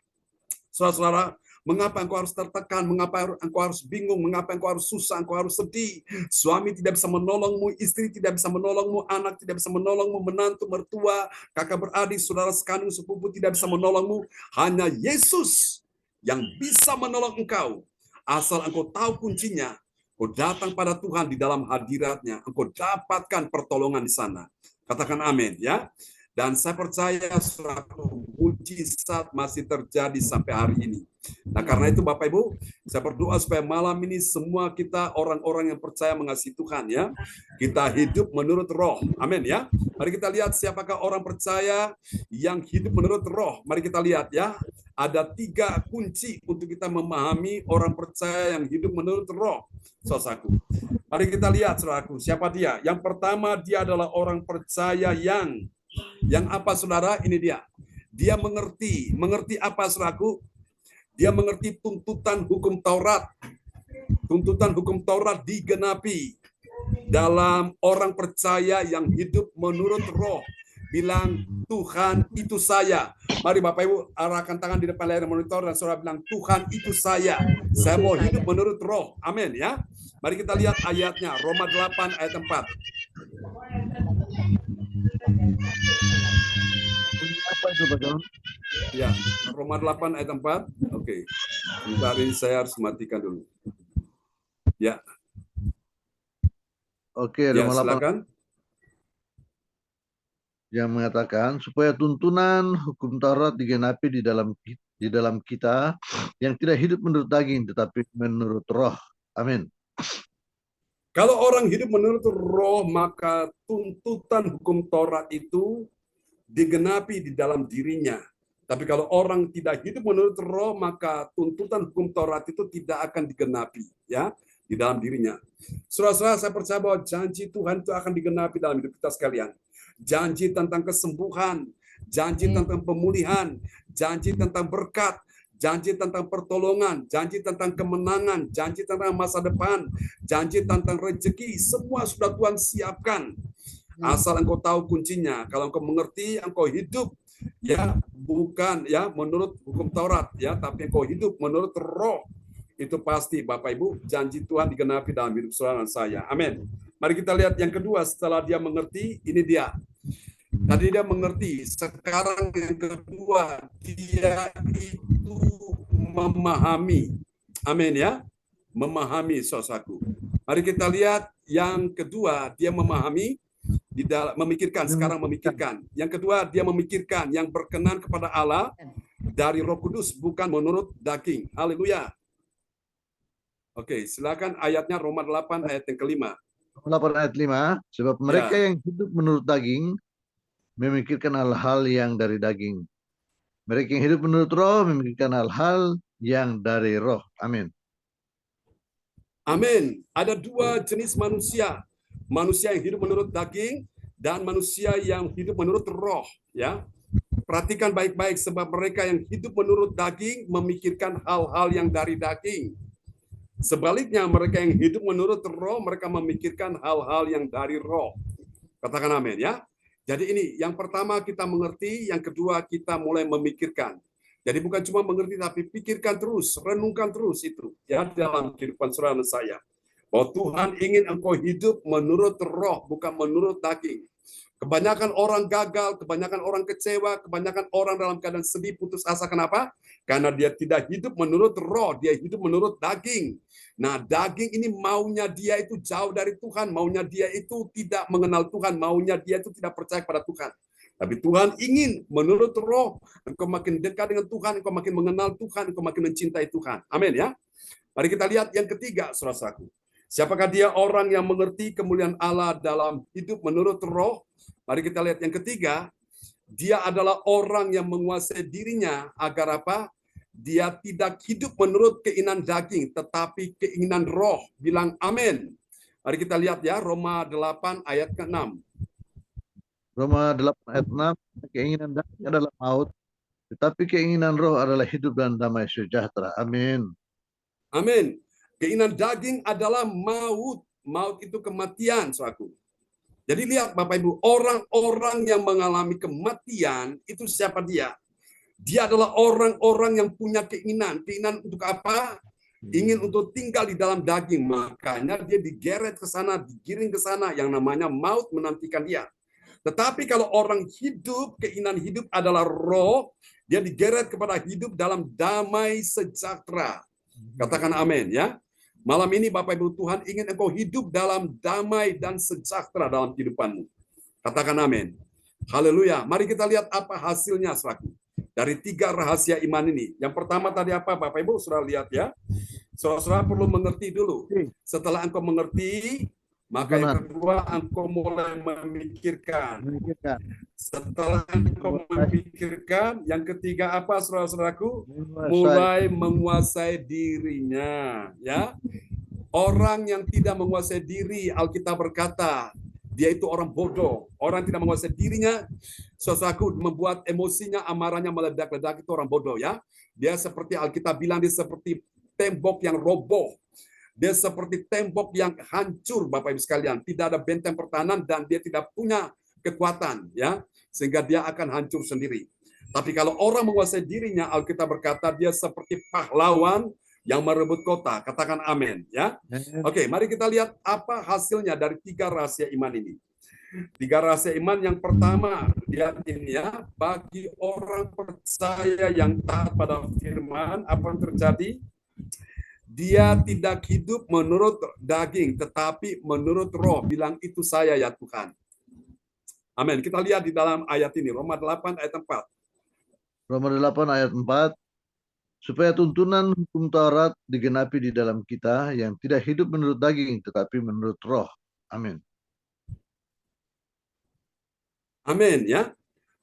Saudara-saudara, mengapa engkau harus tertekan, mengapa engkau harus bingung, mengapa engkau harus susah, engkau harus sedih. Suami tidak bisa menolongmu, istri tidak bisa menolongmu, anak tidak bisa menolongmu, menantu, mertua, kakak beradik, saudara sekandung, sepupu tidak bisa menolongmu. Hanya Yesus yang bisa menolong engkau. Asal engkau tahu kuncinya, engkau datang pada Tuhan di dalam hadiratnya, engkau dapatkan pertolongan di sana. Katakan amin, ya. Dan saya percaya suatu mujizat masih terjadi sampai hari ini. Nah, karena itu Bapak Ibu, saya berdoa supaya malam ini semua kita orang-orang yang percaya mengasihi Tuhan, ya. Kita hidup menurut roh. Amin, ya. Mari kita lihat siapakah orang percaya yang hidup menurut roh. Mari kita lihat, ya. Ada 3 kunci untuk kita memahami orang percaya yang hidup menurut roh, saudaraku. Mari kita lihat, saudaraku, siapa dia? Yang pertama, dia adalah orang percaya yang apa, saudara? Ini dia. Dia mengerti apa, saudaraku? Dia mengerti tuntutan hukum Taurat. Tuntutan hukum Taurat digenapi dalam orang percaya yang hidup menurut roh. Bilang, Tuhan itu saya. Mari Bapak Ibu arahkan tangan di depan layar monitor dan saudara bilang, Tuhan itu saya. Saya mau hidup menurut roh. Amin, ya. Mari kita lihat ayatnya, Roma 8 ayat 4. Apa itu, Pak John? Ya, Roma 8 ayat 4. Oke. Sebentar ini saya harus matikan dulu. Ya. Oke, Ya, Roma 8 silakan. yang mengatakan supaya tuntunan hukum Taurat digenapi di dalam kita yang tidak hidup menurut daging tetapi menurut roh. Amin. Kalau orang hidup menurut roh, maka tuntutan hukum Taurat itu digenapi di dalam dirinya. Tapi kalau orang tidak hidup menurut roh, maka tuntutan hukum Taurat itu tidak akan digenapi, ya, di dalam dirinya. Saudara-saudara, saya percaya bahwa janji Tuhan itu akan digenapi dalam hidup kita sekalian. Janji tentang kesembuhan, janji tentang pemulihan, janji tentang berkat, janji tentang pertolongan, janji tentang kemenangan, janji tentang masa depan, janji tentang rezeki, semua sudah Tuhan siapkan. Asal engkau tahu kuncinya, kalau engkau mengerti, engkau hidup, ya, bukan, ya, menurut hukum Taurat, ya, tapi engkau hidup menurut roh. Itu pasti Bapak Ibu, janji Tuhan digenapi dalam hidup saudara dan saya. Amin. Mari kita lihat yang kedua, setelah dia mengerti, ini dia. Tadi dia mengerti, sekarang yang kedua, dia itu memahami. Amin, ya. Memahami, saudaraku. Mari kita lihat yang kedua, dia memahami, di dalam memikirkan, sekarang memikirkan. Yang kedua, dia memikirkan yang berkenan kepada Allah dari Roh Kudus, bukan menurut daging. Haleluya. Oke, silakan ayatnya Roma 8 ayat yang kelima. 8 ayat 5, sebab mereka yang hidup menurut daging memikirkan hal-hal yang dari daging. Mereka yang hidup menurut roh memikirkan hal-hal yang dari roh. Amin. Amin. Ada 2 jenis manusia. Manusia yang hidup menurut daging dan manusia yang hidup menurut roh, ya. Perhatikan baik-baik, sebab mereka yang hidup menurut daging memikirkan hal-hal yang dari daging. Sebaliknya, mereka yang hidup menurut roh, mereka memikirkan hal-hal yang dari roh. Katakan amin, ya. Jadi ini, yang pertama kita mengerti, yang kedua kita mulai memikirkan. Jadi bukan cuma mengerti, tapi pikirkan terus, renungkan terus itu, ya, dalam kehidupan saudara dan saya. Bahwa Tuhan ingin engkau hidup menurut roh, bukan menurut daging. Kebanyakan orang gagal, kebanyakan orang kecewa, kebanyakan orang dalam keadaan sedih, putus asa. Kenapa? Karena dia tidak hidup menurut roh, dia hidup menurut daging. Nah, daging ini maunya dia itu jauh dari Tuhan, maunya dia itu tidak mengenal Tuhan, maunya dia itu tidak percaya kepada Tuhan. Tapi Tuhan ingin menurut roh, engkau makin dekat dengan Tuhan, engkau makin mengenal Tuhan, engkau makin mencintai Tuhan. Amin, ya. Mari kita lihat yang ketiga, saudaraku. Siapakah dia orang yang mengerti kemuliaan Allah dalam hidup menurut roh? Mari kita lihat yang ketiga. Dia adalah orang yang menguasai dirinya agar apa? Dia tidak hidup menurut keinginan daging, tetapi keinginan roh. Bilang amin. Mari kita lihat ya, Roma 8 ayat ke-6. Roma 8 ayat 6, keinginan daging adalah maut, tetapi keinginan roh adalah hidup dan damai sejahtera. Amin. Amin. Keinginan daging adalah maut. Maut itu kematian, saudaraku. Jadi lihat Bapak Ibu, orang-orang yang mengalami kematian itu siapa dia? Dia adalah orang-orang yang punya keinginan. Keinginan untuk apa? Ingin untuk tinggal di dalam daging. Makanya dia digeret ke sana, digiring ke sana. Yang namanya maut menantikan dia. Tetapi kalau orang hidup, keinginan hidup adalah roh. Dia digeret kepada hidup dalam damai sejahtera. Katakan amin ya. Malam ini Bapak Ibu, Tuhan ingin engkau hidup dalam damai dan sejahtera dalam kehidupanmu. Katakan amin. Haleluya. Mari kita lihat apa hasilnya, saudaraku. Dari 3 rahasia iman ini. Yang pertama tadi apa Bapak Ibu sudah lihat ya. Saudara-saudara perlu mengerti dulu. Setelah engkau mengerti, maka yang kedua engkau mulai memikirkan. Setelah engkau memikirkan, yang ketiga apa saudara-saudaraku? Mulai menguasai dirinya. Ya, orang yang tidak menguasai diri, Alkitab berkata, dia itu orang bodoh. Orang yang tidak menguasai dirinya, saudaraku, membuat emosinya, amarahnya meledak-ledak, itu orang bodoh ya. Dia seperti Alkitab bilang, dia seperti tembok yang roboh. Dia seperti tembok yang hancur, Bapak Ibu sekalian. Tidak ada benteng pertahanan dan dia tidak punya kekuatan, ya, sehingga dia akan hancur sendiri. Tapi kalau orang menguasai dirinya, Alkitab berkata dia seperti pahlawan yang merebut kota. Katakan amin, ya. Oke, mari kita lihat apa hasilnya dari 3 rahasia iman ini. 3 rahasia iman yang pertama, lihat ini ya, bagi orang percaya yang taat pada firman, apa yang terjadi? Dia tidak hidup menurut daging, tetapi menurut roh. Bilang itu saya ya Tuhan. Amin. Kita lihat di dalam ayat ini, Roma 8 ayat 4. Roma 8 ayat 4, supaya tuntunan hukum Taurat digenapi di dalam kita yang tidak hidup menurut daging, tetapi menurut roh. Amin. Amin ya.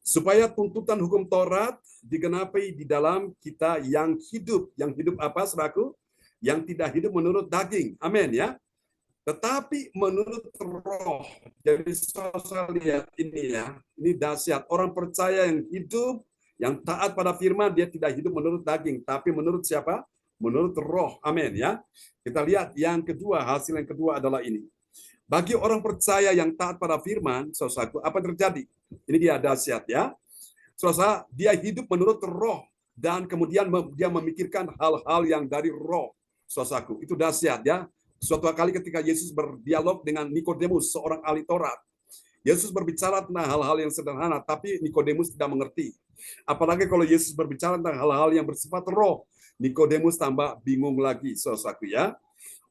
Supaya tuntutan hukum Taurat digenapi di dalam kita yang hidup. Yang hidup apa, saudaraku? Yang tidak hidup menurut daging. Amin ya. Tetapi menurut roh. Jadi saudara lihat ini ya. Ini dahsyat. Orang percaya yang hidup, yang taat pada firman, dia tidak hidup menurut daging. Tapi menurut siapa? Menurut roh. Amin ya. Kita lihat yang kedua, hasil yang kedua adalah ini. Bagi orang percaya yang taat pada firman, saudaraku, apa terjadi? Ini dia dahsyat ya. Saudara, dia hidup menurut roh. Dan kemudian dia memikirkan hal-hal yang dari roh. Saudaraku, itu dahsyat ya. Suatu kali ketika Yesus berdialog dengan Nikodemus, seorang ahli Taurat, Yesus berbicara tentang hal-hal yang sederhana, tapi Nikodemus tidak mengerti. Apalagi kalau Yesus berbicara tentang hal-hal yang bersifat roh, Nikodemus tambah bingung lagi, saudaraku ya.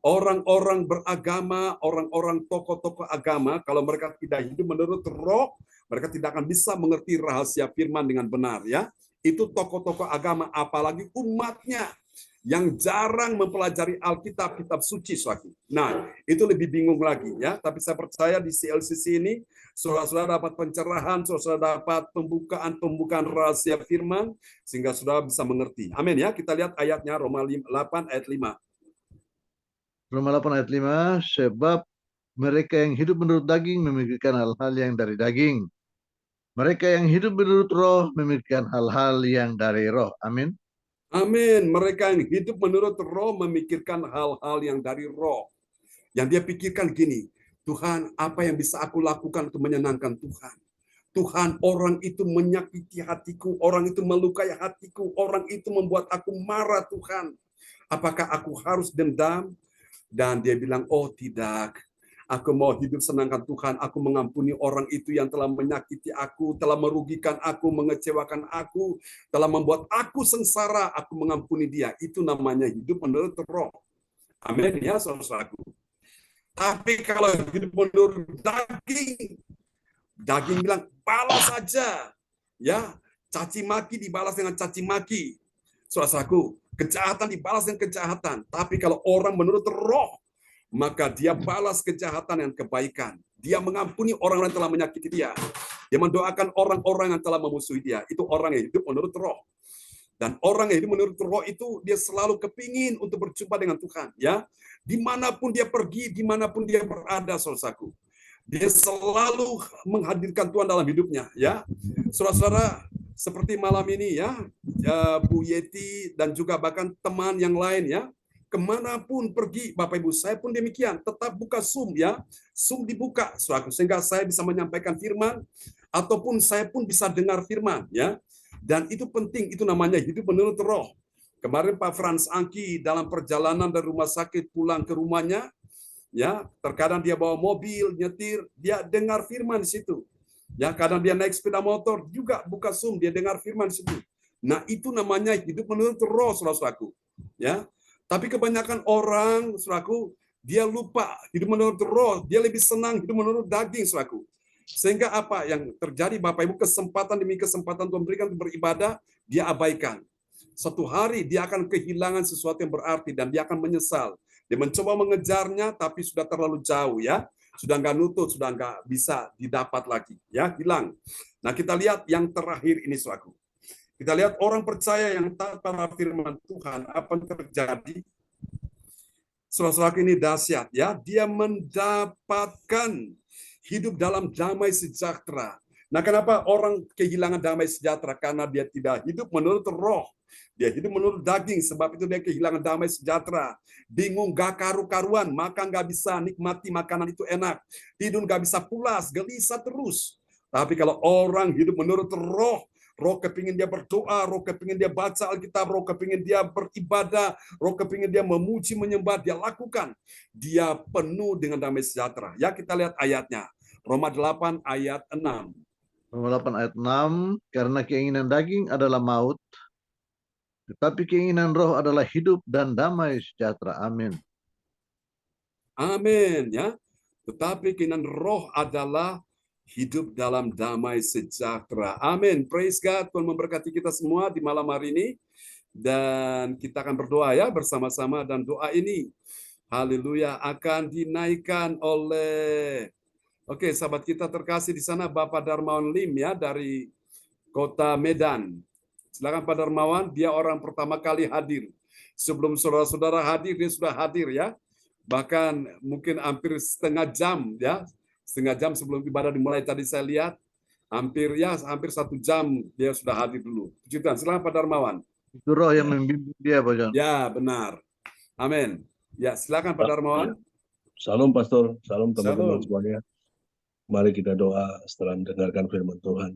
Orang-orang beragama, orang-orang tokoh-tokoh agama, kalau mereka tidak hidup menurut roh, mereka tidak akan bisa mengerti rahasia firman dengan benar ya. Itu tokoh-tokoh agama, apalagi umatnya yang jarang mempelajari Alkitab, kitab suci, saudaraku. Nah, itu lebih bingung lagi ya. Tapi saya percaya di CLCC ini, saudara-saudara dapat pencerahan, saudara dapat pembukaan rahasia firman, sehingga saudara bisa mengerti. Amin ya. Kita lihat ayatnya, Roma 8 ayat 5. Roma 8 ayat 5, sebab mereka yang hidup menurut daging memikirkan hal-hal yang dari daging. Mereka yang hidup menurut roh memikirkan hal-hal yang dari roh. Amin. Amin. Mereka yang hidup menurut roh memikirkan hal-hal yang dari roh. Yang dia pikirkan gini, Tuhan, apa yang bisa aku lakukan untuk menyenangkan Tuhan? Tuhan, orang itu menyakiti hatiku, orang itu melukai hatiku, orang itu membuat aku marah, Tuhan. Apakah aku harus dendam? Dan dia bilang, oh tidak. Aku mau hidup senangkan Tuhan. Aku mengampuni orang itu yang telah menyakiti aku, telah merugikan aku, mengecewakan aku, telah membuat aku sengsara. Aku mengampuni dia. Itu namanya hidup menurut roh. Amin ya, saudaraku. Tapi kalau hidup menurut daging, daging bilang balas saja. Ya, caci maki dibalas dengan caci maki. Saudaraku, kejahatan dibalas dengan kejahatan. Tapi kalau orang menurut roh, maka dia balas kejahatan dengan kebaikan. Dia mengampuni orang yang telah menyakiti dia. Dia mendoakan orang-orang yang telah memusuhi dia. Itu orang yang hidup menurut roh. Dan orang yang hidup menurut roh itu dia selalu kepingin untuk berjumpa dengan Tuhan. Ya, dimanapun dia pergi, dimanapun dia berada, saudaraku, dia selalu menghadirkan Tuhan dalam hidupnya. Ya, saudara-saudara, seperti malam ini ya, Bu Yeti dan juga bahkan teman yang lain ya, kemanapun pergi, Bapak Ibu, saya pun demikian, tetap buka Zoom ya, Zoom dibuka, saudaraku, sehingga saya bisa menyampaikan firman, ataupun saya pun bisa dengar firman ya. Dan itu penting, itu namanya hidup menurut roh. Kemarin Pak Frans Angki dalam perjalanan dari rumah sakit pulang ke rumahnya, ya, terkadang dia bawa mobil, nyetir, dia dengar firman di situ. Ya, kadang dia naik sepeda motor, juga buka Zoom, dia dengar firman di situ. Nah, itu namanya hidup menurut roh, saudaraku. Ya, tapi kebanyakan orang, saudaraku, dia lupa hidup menurut roh, dia lebih senang hidup menurut daging, saudaraku. Sehingga apa yang terjadi, Bapak Ibu, kesempatan demi kesempatan Tuhan berikan untuk beribadah, dia abaikan. Suatu hari dia akan kehilangan sesuatu yang berarti dan dia akan menyesal. Dia mencoba mengejarnya tapi sudah terlalu jauh ya. Sudah nggak nutut, sudah nggak bisa didapat lagi. Ya, hilang. Nah, kita lihat yang terakhir ini, saudaraku. Kita lihat orang percaya yang taat pada firman Tuhan, apa yang terjadi? Saudara-saudara, ini dahsyat ya. Dia mendapatkan hidup dalam damai sejahtera. Nah, kenapa orang kehilangan damai sejahtera? Karena dia tidak hidup menurut roh. Dia hidup menurut daging, sebab itu dia kehilangan damai sejahtera. Bingung, gak karu-karuan, makan gak bisa nikmati makanan itu enak. Tidur gak bisa pulas, gelisah terus. Tapi kalau orang hidup menurut roh, roh kepingin dia berdoa, roh kepingin dia baca Alkitab, roh kepingin dia beribadah, roh kepingin dia memuji, menyembah, dia lakukan. Dia penuh dengan damai sejahtera. Ya, kita lihat ayatnya. Roma 8 ayat 6. Roma 8 ayat 6, karena keinginan daging adalah maut, tetapi keinginan roh adalah hidup dan damai sejahtera. Amin. Amin ya. Tetapi keinginan roh adalah hidup dalam damai sejahtera. Amin. Praise God. Tuhan memberkati kita semua di malam hari ini. Dan kita akan berdoa ya bersama-sama. Dan doa ini, haleluya, akan dinaikkan oleh, oke, sahabat kita terkasih di sana, Bapak Darmawan Lim ya, dari Kota Medan. Silakan Pak Darmawan, dia orang pertama kali hadir. Sebelum saudara-saudara hadir, dia sudah hadir ya. Bahkan mungkin hampir setengah jam ya. Setengah jam sebelum ibadah dimulai tadi saya lihat, hampir 1 jam dia sudah hadir dulu. Puji Tuhan. Silakan Pak Darmawan. Itu roh yang membimbing dia, Pak John. Ya, benar. Amin. Ya, silakan Pak Darmawan. Salam Pastor, salam teman-teman Shalom. semuanya. Mari kita doa setelah mendengarkan firman Tuhan.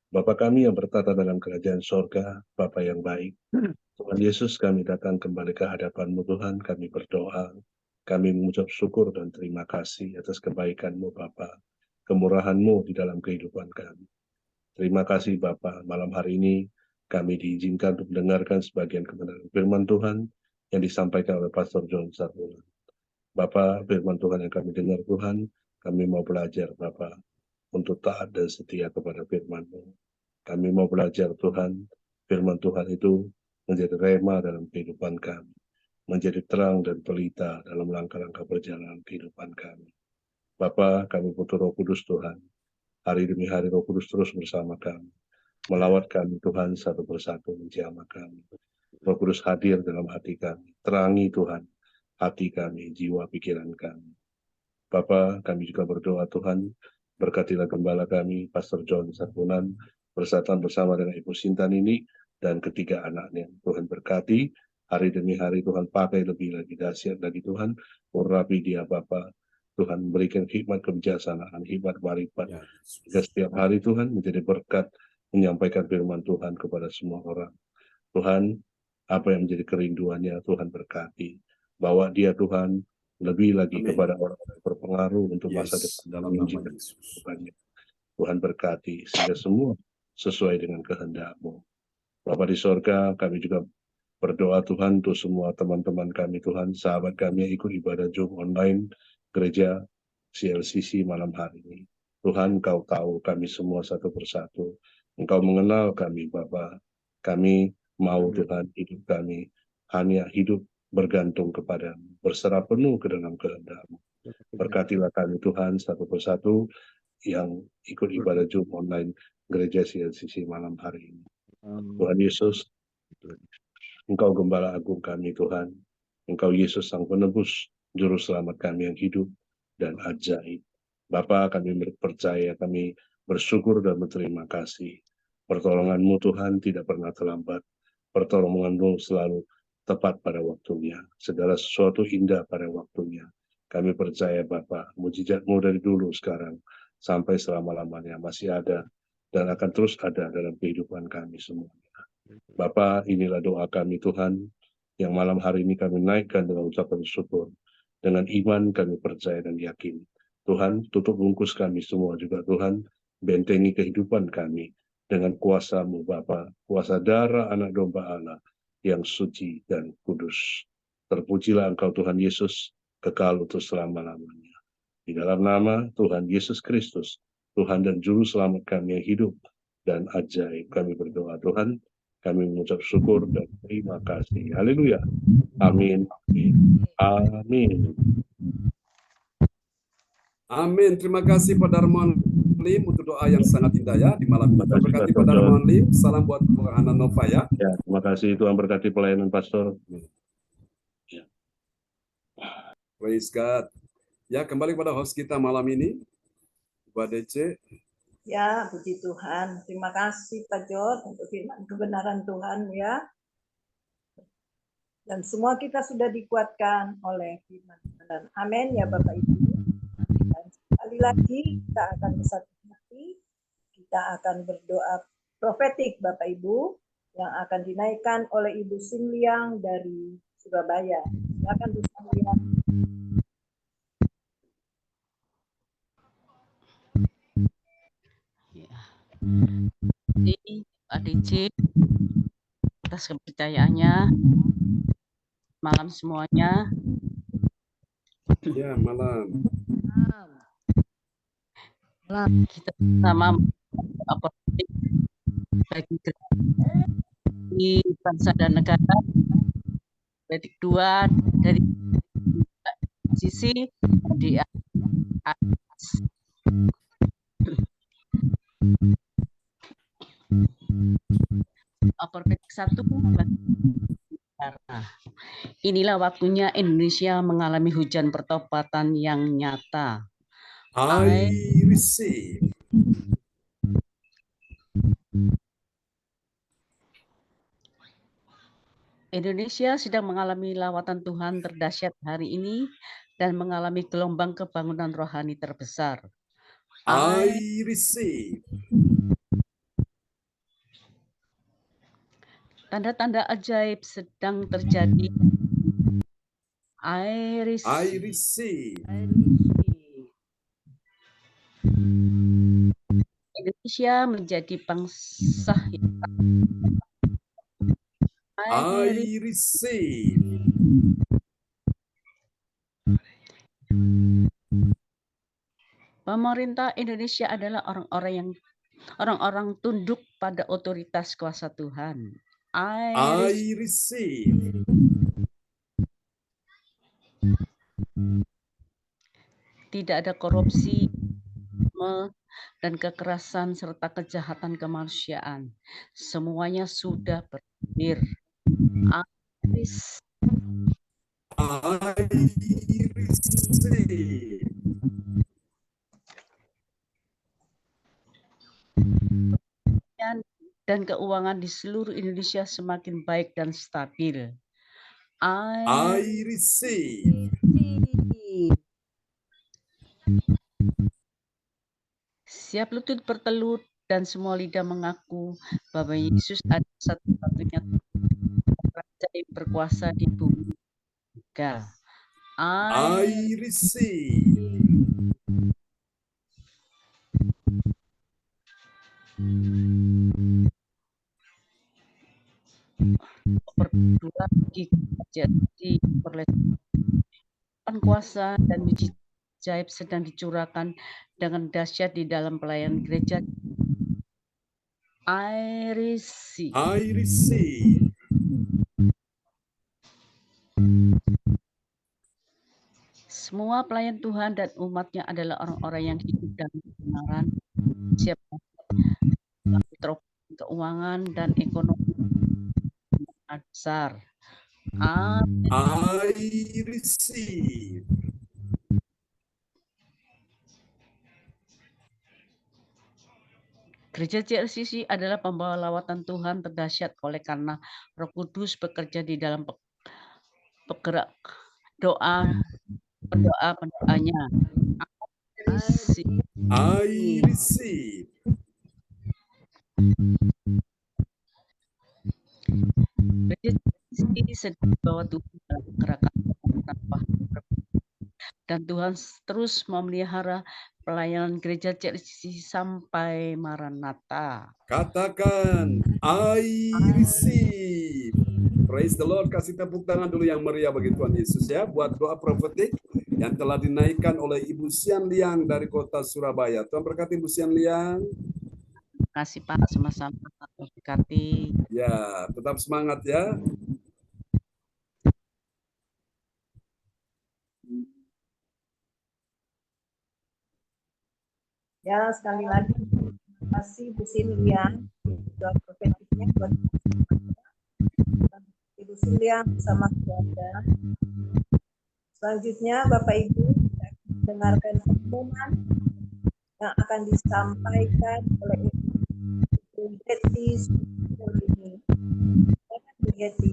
Bapa kami yang bertata dalam kerajaan sorga, Bapa yang baik, Tuhan Yesus, kami datang kembali ke hadapan-Mu Tuhan, kami berdoa, kami mengucap syukur dan terima kasih atas kebaikan-Mu Bapa, kemurahan-Mu di dalam kehidupan kami. Terima kasih Bapa, malam hari ini kami diizinkan untuk mendengarkan sebagian kebenaran firman Tuhan yang disampaikan oleh Pastor John Sarbunan. Bapa, firman Tuhan yang kami dengar Tuhan, kami mau belajar Bapa untuk taat dan setia kepada firman-Mu. Kami mau belajar Tuhan, firman Tuhan itu menjadi rema dalam kehidupan kami, menjadi terang dan pelita dalam langkah-langkah perjalanan kehidupan kami. Bapa, kami butuh Roh Kudus Tuhan. Hari demi hari Roh Kudus terus bersama kami, melawat kami Tuhan satu persatu, menjamah kami. Roh Kudus hadir dalam hati kami, terangi Tuhan hati kami, jiwa pikiran kami. Bapa, kami juga berdoa Tuhan, berkatilah gembala kami, Pastor John Sarbunan, bersama dengan Ibu Sintan ini, dan ketiga anaknya. Tuhan berkati, hari demi hari Tuhan pakai lebih lagi dahsyat lagi Tuhan, urapi dia Bapa. Tuhan berikan hikmat kebijaksanaan, hikmat marifat. Sehingga setiap hari Tuhan menjadi berkat menyampaikan firman Tuhan kepada semua orang. Tuhan, apa yang menjadi kerinduannya Tuhan berkati. Bawa dia Tuhan lebih lagi Amin. kepada orang-orang berpengaruh untuk masa Yes, depan dalam Injil nama dan Yesus. kehidupannya. Tuhan berkati sehingga semua sesuai dengan kehendak-Mu. Bapa di sorga, kami juga berdoa Tuhan untuk semua teman-teman kami Tuhan, sahabat kami yang ikut ibadah Zoom online gereja CLCC malam hari ini. Tuhan, Engkau tahu kami semua satu persatu. Engkau mengenal kami Bapa. Kami mau Tuhan hidup kami hanya hidup bergantung kepadamu, berserah penuh ke dalam kehendak-Mu. Berkatilah kami Tuhan satu persatu yang ikut ibadah Zoom online Gereja CLCC malam hari ini. Tuhan Yesus, Engkau Gembala Agung kami Tuhan, Engkau Yesus Sang Penebus, Juru Selamat kami yang hidup dan ajaib. Bapa, kami percaya, kami bersyukur dan berterima kasih. Pertolongan-Mu Tuhan tidak pernah terlambat. Pertolongan-Mu selalu tepat pada waktunya. Segala sesuatu indah pada waktunya. Kami percaya Bapa, mujizat-Mu dari dulu sekarang sampai selama-lamanya masih ada dan akan terus ada dalam kehidupan kami semuanya. Bapa, inilah doa kami Tuhan, yang malam hari ini kami naikkan dengan ucapan syukur. Dengan iman kami percaya dan yakin. Tuhan, tutup bungkus kami semua juga Tuhan, bentengi kehidupan kami dengan kuasa-Mu Bapa, kuasa darah anak domba Allah yang suci dan kudus. Terpujilah Engkau Tuhan Yesus, kekal untuk selama-lamanya. Di dalam nama Tuhan Yesus Kristus, Tuhan dan Juru Selamat kami yang hidup dan ajaib, kami berdoa Tuhan, kami mengucap syukur dan terima kasih. Haleluya. Amin. Amin. Amin. Terima kasih Pak Darmawan Lim untuk doa yang sangat indah ya di malam ini. Tuhan berkati Pak Darmawan Lim. Salam buat Bu Hana Nova ya. Ya, terima kasih Tuhan berkati pelayanan pastor. Ya. Praise God. Ya, kembali pada host kita malam ini, Bu DC. Ya, puji Tuhan. Terima kasih Pak John untuk firman kebenaran Tuhan ya. Dan semua kita sudah dikuatkan oleh firman Tuhan. Amin ya Bapak Ibu. Dan sekali lagi kita akan bersatu hati. Kita akan berdoa profetik Bapak Ibu yang akan dinaikkan oleh Ibu Simliang dari Surabaya. Silakan Bu Simliang. Jadi ADC atas kepercayaannya, malam semuanya. Ya, malam. Kita sama bagi bangsa dan negara. Titik 2 dari sisi di atas. Profetik 1 inilah waktunya Indonesia mengalami hujan pertobatan yang nyata. I receive. Indonesia sedang mengalami lawatan Tuhan terdahsyat hari ini dan mengalami gelombang kebangunan rohani terbesar. I receive. Tanda-tanda ajaib sedang terjadi. I receive. Indonesia menjadi bangsa yang I receive. Pemerintah Indonesia adalah orang-orang tunduk pada otoritas kuasa Tuhan. I receive. Tidak ada korupsi dan kekerasan serta kejahatan kemanusiaan. Semuanya sudah berakhir. I receive. Dan keuangan di seluruh Indonesia semakin baik dan stabil. I receive. Siap lutut bertelut dan semua lidah mengaku bahwa Yesus adalah satu-satunya Raja yang berkuasa di bumi. I receive. Berdua jadi kuasa dan mujizat ajaib sedang dicurahkan dengan dahsyat di dalam pelayanan gereja. I receive. I receive. Semua pelayan Tuhan dan umatnya adalah orang-orang yang hidup dalam kebenaran, siap keuangan dan ekonomi besar. I receive. Gereja CLCC adalah pembawa lawatan Tuhan terdahsyat oleh karena Roh Kudus bekerja di dalam penggerak pendoanya. I receive. Gereja CLCC sedang dibawa Tuhan dalam gerakan dan Tuhan terus memelihara pelayanan gereja CLCC sampai Maranatha. Katakan, I receive. Praise the Lord. Kasih tepuk tangan dulu yang meriah bagi Tuhan Yesus ya. Buat doa profetik yang telah dinaikkan oleh Ibu Sian Liang dari kota Surabaya. Tuhan berkati Ibu Sian Liang. Terima kasih Pak, sama-sama. Berkati. Ya, tetap semangat ya. Ya, sekali lagi terima kasih Bu Sinliang doa profetiknya buat Ibu Sinliang bersama keluarga. Selanjutnya Bapak Ibu dengarkan pengumuman yang akan disampaikan oleh Ibu Yeti ini. Bu Yeti.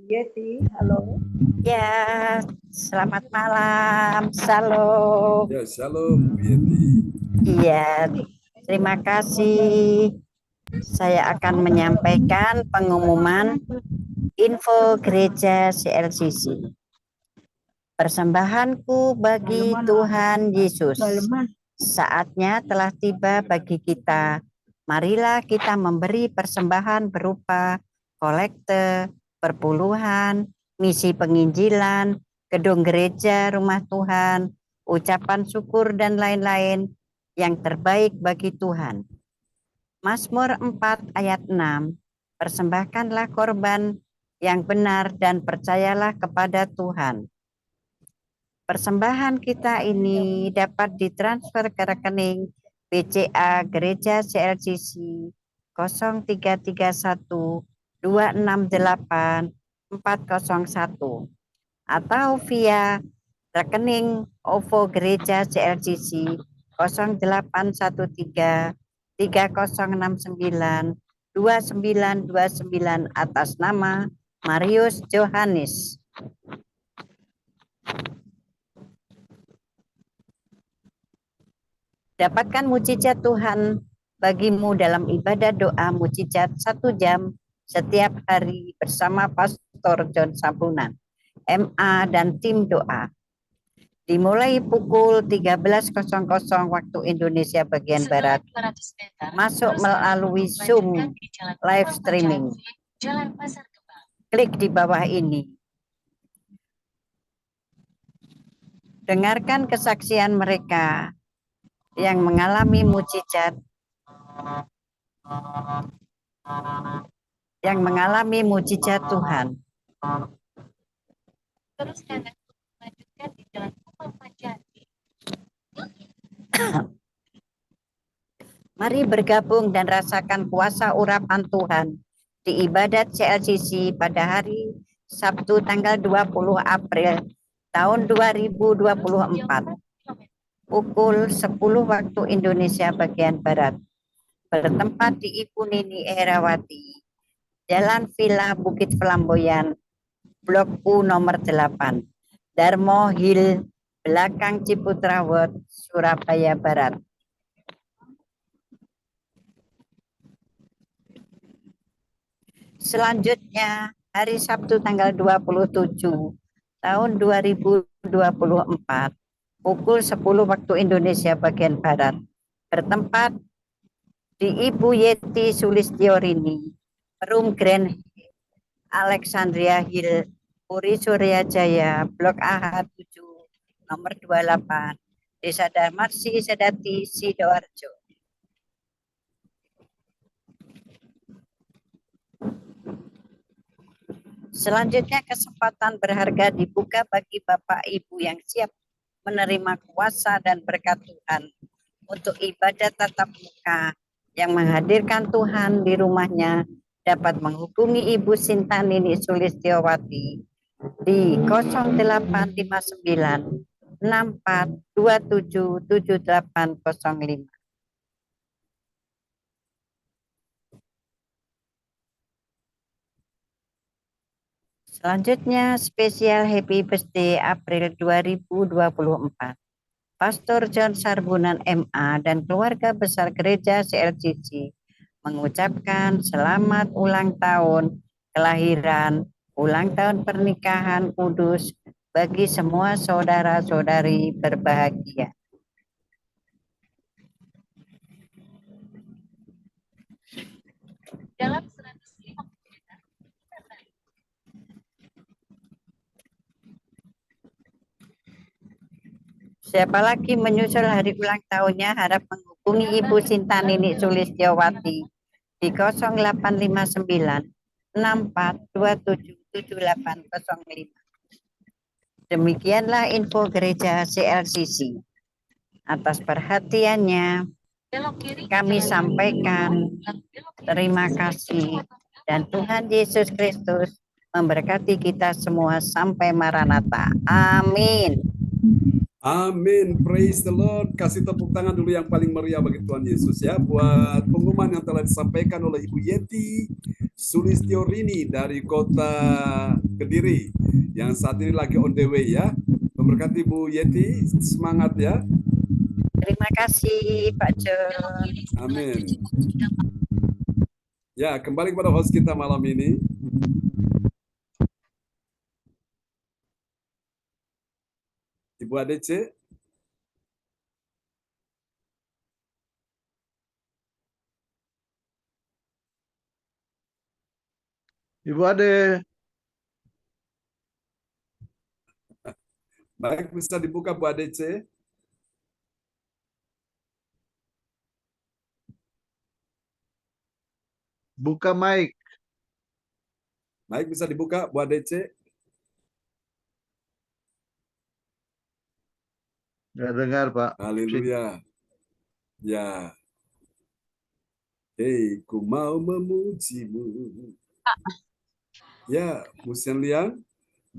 Yeti, halo. Ya, selamat malam. Shalom. Ya, shalom Bu Yeti. Iya, terima kasih. Saya akan menyampaikan pengumuman info gereja CLCC. Persembahanku bagi Tuhan Yesus. Saatnya telah tiba bagi kita. Marilah kita memberi persembahan berupa kolekte, perpuluhan, misi penginjilan, gedung gereja, rumah Tuhan, ucapan syukur dan lain-lain yang terbaik bagi Tuhan. Mazmur 4 ayat 6, persembahkanlah korban yang benar dan percayalah kepada Tuhan. Persembahan kita ini dapat ditransfer ke rekening BCA Gereja CLCC 0331 268 401 atau via rekening OVO Gereja CLCC 0813 3069 2929 atas nama Marius Johannes. Dapatkan mujizat Tuhan bagimu dalam ibadah doa mujizat 1 jam setiap hari bersama Pastor John Sampunan, MA dan tim doa. Dimulai pukul 13.00 waktu Indonesia bagian Barat, masuk melalui Zoom live streaming. Klik di bawah ini. Dengarkan kesaksian mereka yang mengalami mujizat Tuhan. Terus lanjutkan di jalan Mari bergabung dan rasakan kuasa urapan Tuhan di ibadat CLCC pada hari Sabtu tanggal 20 April tahun 2024. Pukul 10 waktu Indonesia bagian Barat. Bertempat di Ibu Nini Herawati, Jalan Villa Bukit Flamboyan, Blok U nomor 8, Darmo Hill, belakang Ciputra Road, Surabaya Barat. Selanjutnya, hari Sabtu tanggal 27 tahun 2024. Pukul 10 waktu Indonesia bagian Barat, bertempat di Ibu Yeti Sulistiorini, Room Grand Alexandria Hill, Puri Surya Jaya, Blok AH 7, nomor 28, Desa Darmarsi, Sedati, Sidoarjo. Selanjutnya kesempatan berharga dibuka bagi Bapak Ibu yang siap menerima kuasa dan berkat Tuhan untuk ibadah tatap muka yang menghadirkan Tuhan di rumahnya dapat menghubungi Ibu Sinta Nini Sulistiowati di 0859 6427 7805. Selanjutnya spesial Happy Birthday April 2024. Pastor John Sarbunan MA dan keluarga besar gereja CLCC mengucapkan selamat ulang tahun kelahiran, ulang tahun pernikahan kudus bagi semua saudara-saudari berbahagia. Dalam 150 siapa lagi menyusul hari ulang tahunnya harap menghubungi Ibu Sinta Nini Sulistiowati di 0859 6427 7805. Demikianlah info gereja CLCC. Atas perhatiannya kami sampaikan terima kasih dan Tuhan Yesus Kristus memberkati kita semua sampai Maranatha. Amin. Amin, praise the Lord. Kasih tepuk tangan dulu yang paling meriah bagi Tuhan Yesus ya. Buat pengumuman yang telah disampaikan oleh Ibu Yeti Sulistiorini dari kota Kediri yang saat ini lagi on the way ya. Memberkati Ibu Yeti, semangat ya. Terima kasih Pak John. Amin. Ya, kembali kepada host kita malam ini. Ibu ADC. Ibu Ade. Baik, bisa dibuka Bu ADC. Buka mic. Baik, bisa dibuka Bu ADC. Nggak dengar, Pak. Haleluya. Ya. Hei, ku mau memujimu. Ya, Bu Senlian.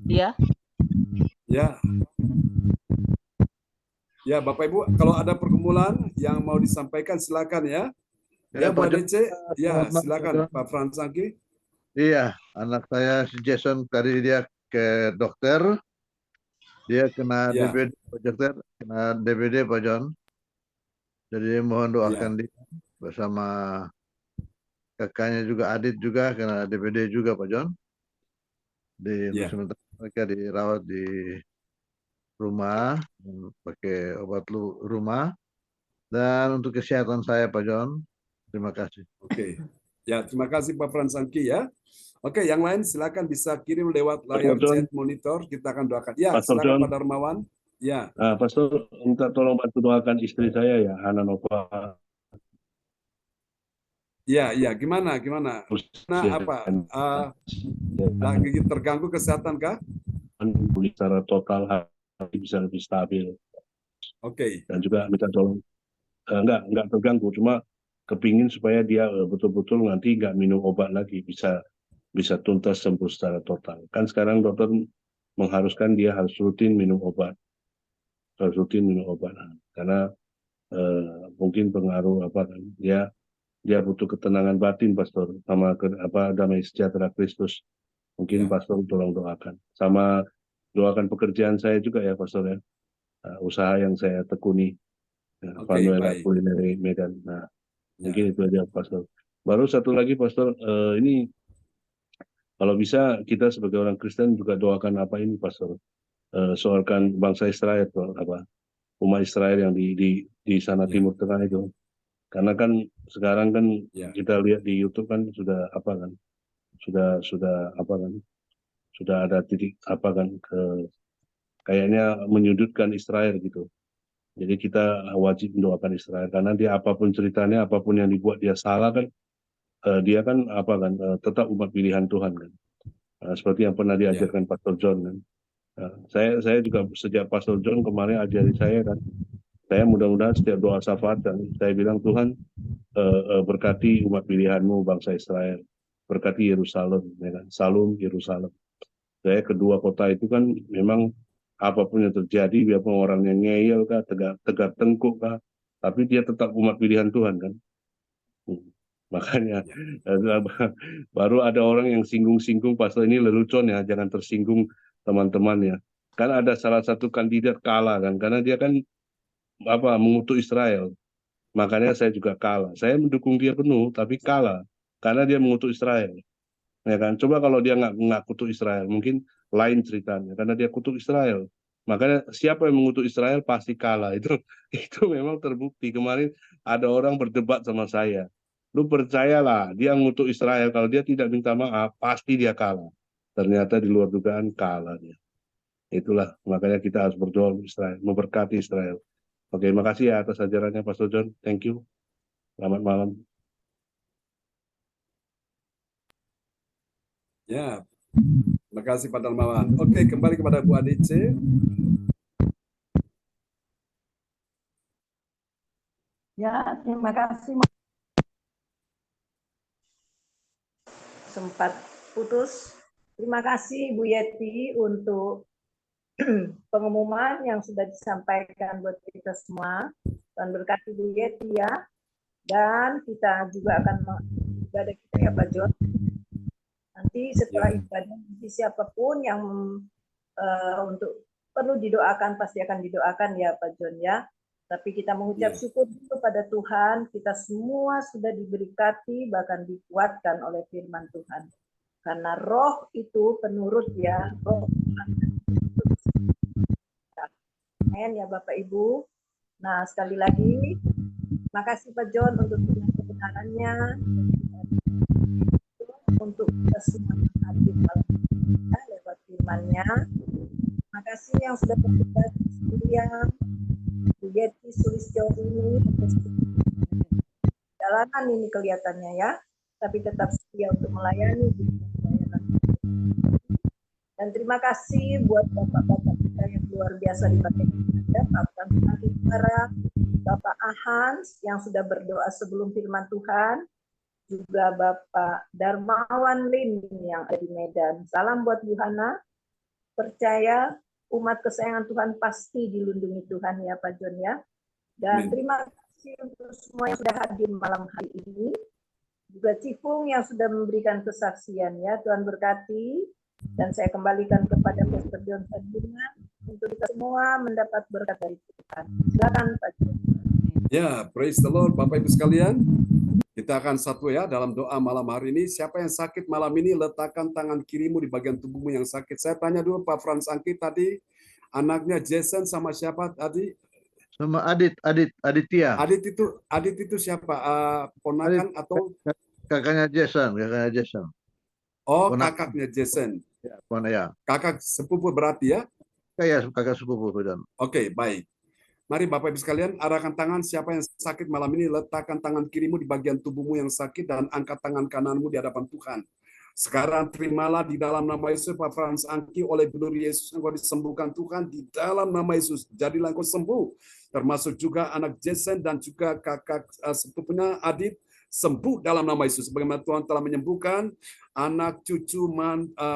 Ya. Ya. Ya, Bapak Ibu, kalau ada pergumulan yang mau disampaikan silakan ya. Ya, Bu ADC. Ya, silakan Pak Fransangki. Iya, anak saya si Jason tadi dia ke dokter. Dia kena Ya. DBD, Pak dokter, kena DBD Pak John. Jadi mohon doakan dia bersama kakaknya juga, Adit juga kena DBD juga Pak John. Untuk sementara mereka dirawat di rumah pakai obat rumah. Dan untuk kesehatan saya Pak John, terima kasih. Oke. Ya, terima kasih Pak Fransangki ya. Oke, yang lain silakan bisa kirim lewat layar chat monitor, kita akan doakan. Ya, Pastor silakan John. Pak Darmawan. Ya. Pastor, minta tolong bantu doakan istri saya ya, Hana Nova. Ya, gimana? Nah, apa? Lagi terganggu kesehatan kah? Secara total hati bisa lebih stabil. Oke. Dan juga minta tolong, enggak terganggu, cuma kepingin supaya dia betul-betul nanti nggak minum obat lagi, bisa tuntas sembuh secara total. Kan sekarang dokter mengharuskan dia harus rutin minum obat, karena mungkin pengaruh dia butuh ketenangan batin, Pastor, sama damai sejahtera Kristus. Mungkin Pastor tolong doakan, sama doakan pekerjaan saya juga ya, Pastor ya, usaha yang saya tekuni, Panuela Kulineri Medan. Nah, mungkin itu aja, Pastor. Baru satu lagi, Pastor, ini kalau bisa kita sebagai orang Kristen juga doakan Pastor, soalkan bangsa Israel, umat Israel yang di sana Timur Tengah itu, karena kan sekarang kan kita lihat di YouTube kan sudah ada titik kayaknya menyudutkan Israel gitu. Jadi kita wajib mendoakan Israel, karena dia apapun ceritanya, apapun yang dibuat dia salah kan, dia kan tetap umat pilihan Tuhan kan. seperti yang pernah diajarkan Pastor John kan. Saya juga sejak Pastor John kemarin ajari saya kan, saya mudah-mudahan setiap doa syafaat dan saya bilang Tuhan berkati umat pilihanmu bangsa Israel, berkati Yerusalem, ya kan? Salum Yerusalem. Saya kedua kota itu kan memang apapun yang terjadi, biarpun orangnya ngeyel kah, tegar tengkuk kah, tapi dia tetap umat pilihan Tuhan kan. Makanya baru ada orang yang singgung-singgung pasal ini lelucon ya, jangan tersinggung teman-teman ya. Kan ada salah satu kandidat kalah kan, karena dia kan mengutuk Israel. Makanya saya juga kalah. Saya mendukung dia penuh, tapi kalah karena dia mengutuk Israel. Ya kan? Coba kalau dia nggak kutuk Israel, mungkin lain ceritanya. Karena dia kutuk Israel, makanya siapa yang mengutuk Israel pasti kalah. Itu memang terbukti. Kemarin ada orang berdebat sama saya. Lu percayalah, dia mengutuk Israel. Kalau dia tidak minta maaf, pasti dia kalah. Ternyata di luar dugaan kalah dia. Itulah makanya kita harus berdoa untuk Israel, memberkati Israel. Oke, makasih ya atas ajarannya Pastor John. Thank you. Selamat malam. Ya, terima kasih Pak Darmawan. Oke, kembali kepada Bu Adice. Ya, terima kasih. Sempat putus. Terima kasih Bu Yeti untuk pengumuman yang sudah disampaikan buat kita semua. Dan berkati Bu Yeti ya. Dan kita juga akan ibadah kita ya Pak John. Nanti setelah ibadah, nanti siapapun yang untuk perlu didoakan pasti akan didoakan ya Pak John ya. Tapi kita mengucap syukur kepada Tuhan, kita semua sudah diberkati bahkan dikuatkan oleh firman Tuhan. Karena roh itu penurut ya, roh Tuhan. Amin ya Bapak Ibu. Nah sekali lagi, makasih Pak John untuk kebenarannya, untuk kita semua yang hadir lewat firman-Nya. Makasih yang sudah bertugas yang Bu Yeti Sulistyo ini. Jalanan ini kelihatannya ya, tapi tetap setia untuk melayani. Dan terima kasih buat bapak-bapak kita yang luar biasa di bagian kita, Bapak Antara, Bapak Ahans yang sudah berdoa sebelum firman Tuhan, juga Bapak Darmawan Lim yang ada di Medan. Salam buat Bu Hana. Percaya umat kesayangan Tuhan pasti dilindungi Tuhan ya Pak John ya. Dan terima kasih untuk semua yang sudah hadir malam hari ini. Juga Cipung yang sudah memberikan kesaksian ya. Tuhan berkati. Dan saya kembalikan kepada Pastor John Sarbunan untuk kita semua mendapat berkat dari Tuhan. Silakan Pak John. Ya, praise the Lord Bapak Ibu sekalian. Kita akan satu ya dalam doa malam hari ini. Siapa yang sakit malam ini, letakkan tangan kirimu di bagian tubuhmu yang sakit. Saya tanya dulu Pak Frans Angki tadi, anaknya Jason sama siapa tadi? Sama Aditya. Adit itu siapa? Ponakan atau? Kakaknya Jason. Oh, kakaknya Jason. Ya. Kakak sepupu berarti ya? Kayak kakak sepupu dan. Oke, baik. Mari Bapak Ibu sekalian, arahkan tangan siapa yang sakit malam ini, letakkan tangan kirimu di bagian tubuhmu yang sakit dan angkat tangan kananmu di hadapan Tuhan. Sekarang terimalah di dalam nama Yesus Pak Frans Angki, oleh benar Yesus engkau disembuhkan Tuhan di dalam nama Yesus. Jadilah engkau sembuh. Termasuk juga anak Jason dan juga kakak sepupunya Adit sembuh dalam nama Yesus. Bagaimana Tuhan telah menyembuhkan anak cucu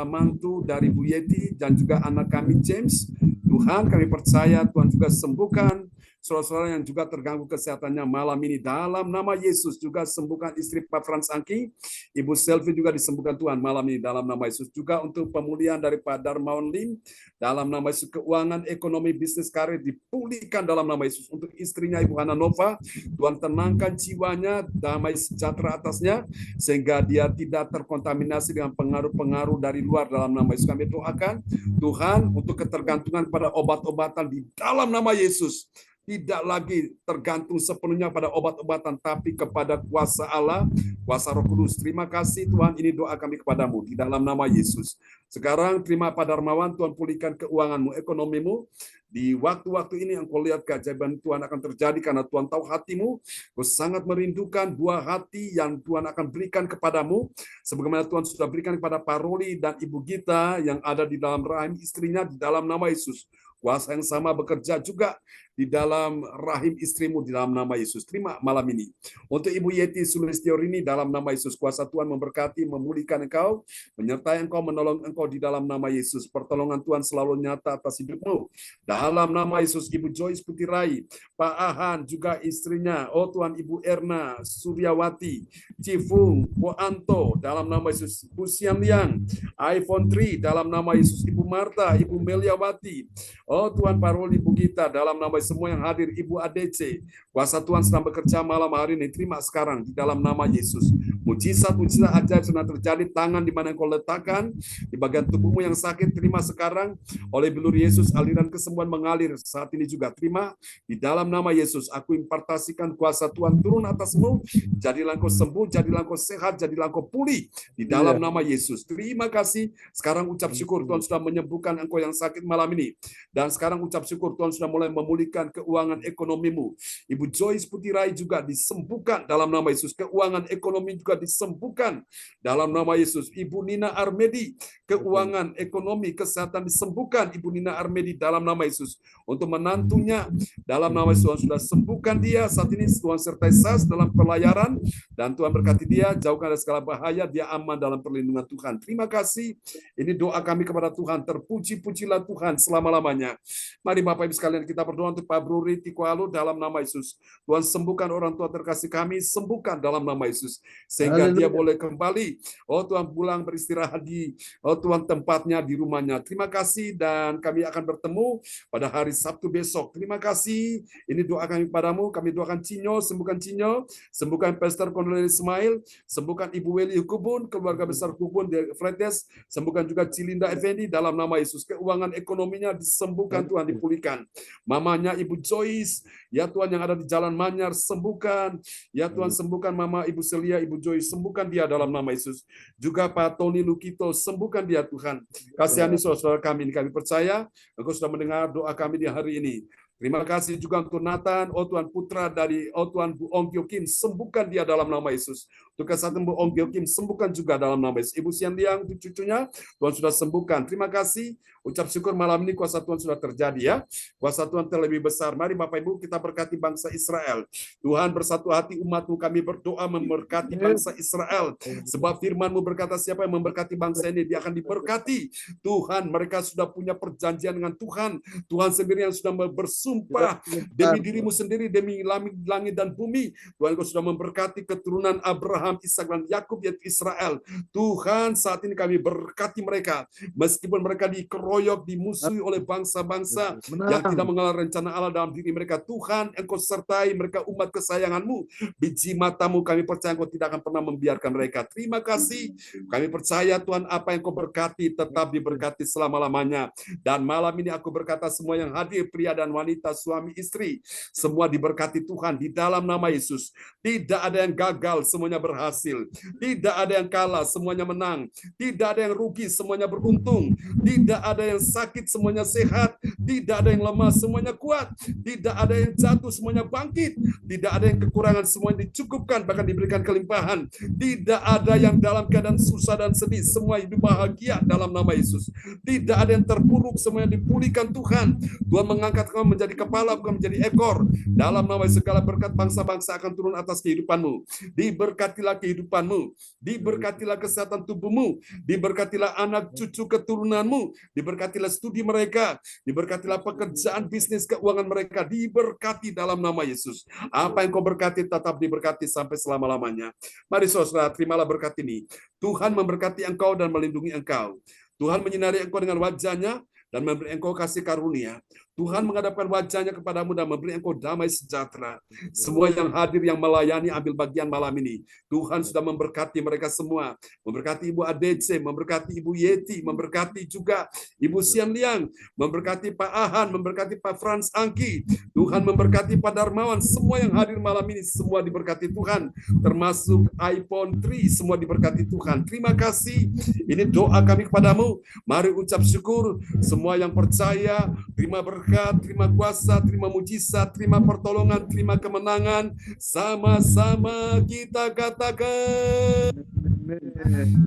mantu dari Bu Yeti dan juga anak kami James. Tuhan kami percaya Tuhan juga sembuhkan saudara-saudara yang juga terganggu kesehatannya malam ini dalam nama Yesus. Juga sembuhkan istri Pak Frans Angki, Ibu Selvi juga disembuhkan Tuhan malam ini dalam nama Yesus. Juga untuk pemulihan dari Pak Darmawan Lim dalam nama Yesus, keuangan, ekonomi, bisnis, karir dipulihkan dalam nama Yesus. Untuk istrinya Ibu Hana Nova, Tuhan tenangkan jiwanya, damai sejahtera atasnya sehingga dia tidak terkontaminasi dengan pengaruh-pengaruh dari luar dalam nama Yesus. Kami doakan Tuhan untuk ketergantungan pada obat-obatan di dalam nama Yesus. tidak lagi tergantung sepenuhnya pada obat-obatan, tapi kepada kuasa Allah, kuasa Roh Kudus. Terima kasih Tuhan, ini doa kami kepadamu di dalam nama Yesus. Sekarang terima Pak Darmawan, Tuhan pulihkan keuanganmu, ekonomimu. Di waktu-waktu ini Engkau lihat keajaiban Tuhan akan terjadi karena Tuhan tahu hatimu. Kau sangat merindukan buah hati yang Tuhan akan berikan kepadamu. Sebagaimana Tuhan sudah berikan kepada Pak Roli dan Ibu Gita yang ada di dalam rahim istrinya di dalam nama Yesus. Kuasa yang sama bekerja juga di dalam rahim istrimu di dalam nama Yesus. Terima malam ini. Untuk Ibu Yeti Sulistiorini dalam nama Yesus, kuasa Tuhan memberkati, memulihkan engkau, menyertai engkau, menolong engkau di dalam nama Yesus. Pertolongan Tuhan selalu nyata atas hidupmu. Dalam nama Yesus, Ibu Joyce Putirai, Pak Ahan, juga istrinya, oh Tuhan, Ibu Erna Suryawati, Cifung, Po Anto, dalam nama Yesus, Bu Sian Liang, iPhone 3, dalam nama Yesus, Ibu Marta, Ibu Meliawati, oh Tuhan, Paroli, Ibu Gita, dalam nama semua yang hadir, Ibu ADC, kuasa Tuhan sedang bekerja malam hari ini, terima sekarang di dalam nama Yesus. Mujizat-mujizat ajaib sedang terjadi, tangan di mana engkau letakkan, di bagian tubuhmu yang sakit, terima sekarang, oleh bilur Yesus, aliran kesembuhan mengalir saat ini juga, terima, di dalam nama Yesus, aku impartasikan kuasa Tuhan turun atasmu, jadilah engkau sembuh, jadilah engkau sehat, jadilah engkau pulih, di dalam nama Yesus. Terima kasih, sekarang ucap syukur, Tuhan sudah menyembuhkan engkau yang sakit malam ini, dan sekarang ucap syukur, Tuhan sudah mulai memulihkan keuangan ekonomimu. Ibu Joyce Putirai juga disembuhkan dalam nama Yesus. Keuangan ekonomi juga disembuhkan dalam nama Yesus. Ibu Nina Armedi, keuangan ekonomi kesehatan disembuhkan. Ibu Nina Armedi dalam nama Yesus. Untuk menantunya dalam nama Yesus, Tuhan sudah sembuhkan dia. Saat ini Tuhan sertai Sas dalam pelayaran dan Tuhan berkati dia, jauhkan dari segala bahaya, dia aman dalam perlindungan Tuhan. Terima kasih. Ini doa kami kepada Tuhan. Terpuji-pujilah Tuhan selama-lamanya. Mari Bapak Ibu sekalian kita berdoa untuk Pak Bruri Tikualu dalam nama Yesus. Tuhan sembuhkan orang tua terkasih kami, sembuhkan dalam nama Yesus. Sehingga dia boleh kembali, oh Tuhan, pulang beristirahat di, oh Tuhan, tempatnya di rumahnya. Terima kasih dan kami akan bertemu pada hari Sabtu besok. Terima kasih. Ini doa kami padamu. Kami doakan Cinyo, sembuhkan Pastor Cornelius Ismail, sembuhkan Ibu Weli Hukubun, keluarga besar Hukubun di Fredes, sembuhkan juga Cilinda Effendi dalam nama Yesus. Keuangan ekonominya disembuhkan Tuhan, dipulihkan. Mamanya Ibu Joyce, ya Tuhan, yang ada di Jalan Manyar, sembuhkan. Ya Tuhan, sembuhkan Mama Ibu Celia, Ibu Joyce, sembuhkan dia dalam nama Yesus. Juga Pak Tony Lukito, sembuhkan dia Tuhan. Kasihani saudara kami percaya Engkau sudah mendengar doa kami di hari ini. Terima kasih juga untuk Nathan, oh Tuhan, putra dari, oh Tuhan, Bu Ongkyo Kim, sembuhkan dia dalam nama Yesus. Untuk kesehatan Bu Ongkyo Kim, sembuhkan juga dalam nama Yesus. Ibu Sian Liang, cucunya, Tuhan sudah sembuhkan. Terima kasih. Ucap syukur malam ini kuasa Tuhan sudah terjadi ya. Kuasa Tuhan terlebih besar. Mari Bapak Ibu kita berkati bangsa Israel. Tuhan, bersatu hati umat-Mu, kami berdoa memberkati bangsa Israel. Sebab firman-Mu berkata, siapa yang memberkati bangsa ini, dia akan diberkati. Tuhan, mereka sudah punya perjanjian dengan Tuhan. Tuhan sendiri yang sudah bersumpah demi dirimu sendiri, demi langit dan bumi. Tuhan, Kau sudah memberkati keturunan Abraham, Ishak dan Yakub, yaitu Israel. Tuhan, saat ini kami berkati mereka. Meskipun mereka dikeroyok, dimusuhi oleh bangsa-bangsa yang tidak mengenal rencana Allah dalam diri mereka. Tuhan, Engkau sertai mereka, umat kesayangan-Mu. Biji mata-Mu, kami percaya Engkau tidak akan pernah membiarkan mereka. Terima kasih. Kami percaya Tuhan, apa yang Kau berkati tetap diberkati selama-lamanya. Dan malam ini aku berkata semua yang hadir, pria dan wanita, suami istri, semua diberkati Tuhan di dalam nama Yesus. Tidak ada yang gagal, semuanya berhasil. Tidak ada yang kalah, semuanya menang. Tidak ada yang rugi, semuanya beruntung. Tidak ada yang sakit, semuanya sehat. Tidak ada yang lemah, semuanya kuat. Tidak ada yang jatuh, semuanya bangkit. Tidak ada yang kekurangan, semuanya dicukupkan, bahkan diberikan kelimpahan. Tidak ada yang dalam keadaan susah dan sedih, semua hidup bahagia dalam nama Yesus. Tidak ada yang terpuruk, semuanya dipulihkan Tuhan. Tuhan mengangkat kamu menjadi kepala, bukan menjadi ekor. Dalam nama Yesus, segala berkat bangsa-bangsa akan turun atas kehidupanmu. Diberkatilah kehidupanmu. Diberkatilah kesehatan tubuhmu. Diberkatilah anak cucu keturunanmu. Diberkatilah studi mereka. Diberkatilah pekerjaan, bisnis, keuangan mereka. Diberkati dalam nama Yesus. Apa yang Kau berkati tetap diberkati sampai selama-lamanya. Mari saudara, terimalah berkat ini. Tuhan memberkati engkau dan melindungi engkau. Tuhan menyinari engkau dengan wajah-Nya dan memberi engkau kasih karunia. Tuhan menghadapkan wajahnya kepadamu dan memberi engkau damai sejahtera. Semua yang hadir yang melayani ambil bagian malam ini. Tuhan sudah memberkati mereka semua. Memberkati Ibu ADC, memberkati Ibu Yeti, memberkati juga Ibu Sian Liang, memberkati Pak Ahan, memberkati Pak Frans Angki. Tuhan memberkati Pak Darmawan. Semua yang hadir malam ini semua diberkati Tuhan. Termasuk iPhone 3 semua diberkati Tuhan. Terima kasih. Ini doa kami kepadamu. Mari ucap syukur. Semua yang percaya, terima berkat, terima kuasa, terima mujizat, terima pertolongan, terima kemenangan. Sama-sama kita katakan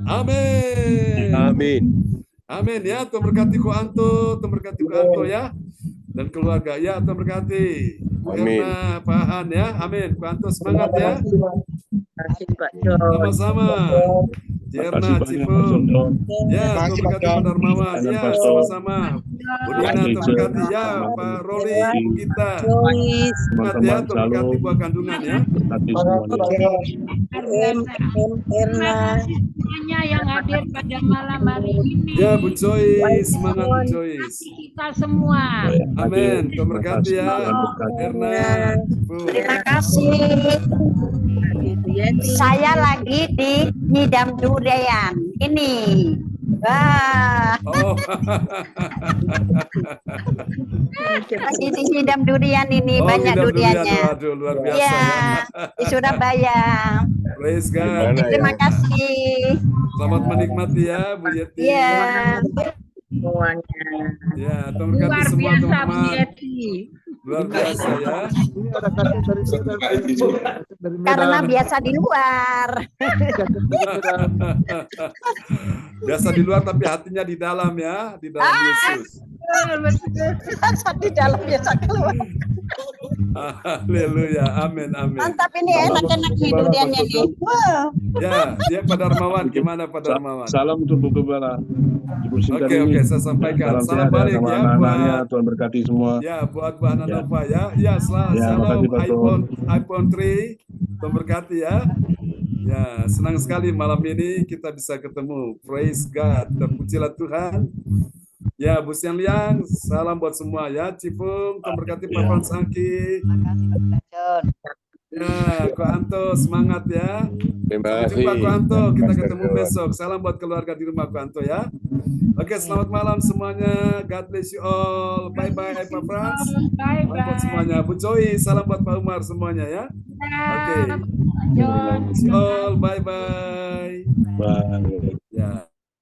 amin. Amin. Amin ya. Tuhan berkati Ko Anto, Tuhan berkati Ko Anto ya. Dan keluarga ya, Tuhan berkati. Amin. Karena Pak Han ya. Amin. Ko Anto semangat ya. Kasih Pak John. Sama-sama. Jerna, Cipung. Ya, Tuhan berkati Pak Darmawan. Ya, sama-sama. Bu Dina, Tuhan berkati. Ya, Pak Roli, Bu Gita. Semangat ya, Tuhan berkati buah kandungan ya. Semuanya yang hadir pada malam hari ini. Ya, Bu Joyce. Semangat Bu Joyce. Kita semua. Amin. Tuhan berkati ya. Erna, Bu. Terima kasih. Saya lagi di Ngidam Durian. Ini. Wah. Oh. Lagi di Ngidam Durian ini. Oh, banyak ngidam duriannya. durian. Waduh, luar biasa Ya, ya. di Surabaya. Praise God. Terima kasih. Selamat menikmati ya, Bu Yeti. Iya. Semuanya. Ya, Tuhan berkati Luar semua biasa Bu teman-teman. Yeti. Luar biasa ya. Ini ada kasih dari Karena Medan. biasa di luar. Biasa di luar tapi hatinya di dalam ya, di dalam Yesus. Biasa di dalam, biasa keluar. Haleluya, amin, amin. Mantap ini, enak-enak nih duriannya nih. Wow. Ya, dia Pak Darmawan, gimana Pak Darmawan? Salam untuk Bu Gembala. Ibu Oke, oke, saya sampaikan. Salam Salam sehat balik sama ya anak-anaknya. buat Tuhan berkati semua. ya buat Bu Hana Nova ya. Ya, selamat Ya, salam makasih, Pak iPhone 3. Tuhan berkati ya. Ya, senang sekali malam ini kita bisa ketemu. Praise God. Terpujilah Tuhan. Ya, Bu Sian Liang, salam buat semua ya. Cipung, Tuhan berkati Pak Frans Angki. Ya, Ko Anto, semangat ya. Terima Sampai jumpa kasih. Ko Anto, kita Pastor ketemu John. besok. Salam buat keluarga di rumah Ko Anto ya. Oke, selamat malam semuanya. God bless you all. Bye-bye Pak Frans. Salam buat Bye-bye. semuanya. Bu Joy, salam buat Pak Umar semuanya ya. Oke. John. See you all. Bye-bye. Bye.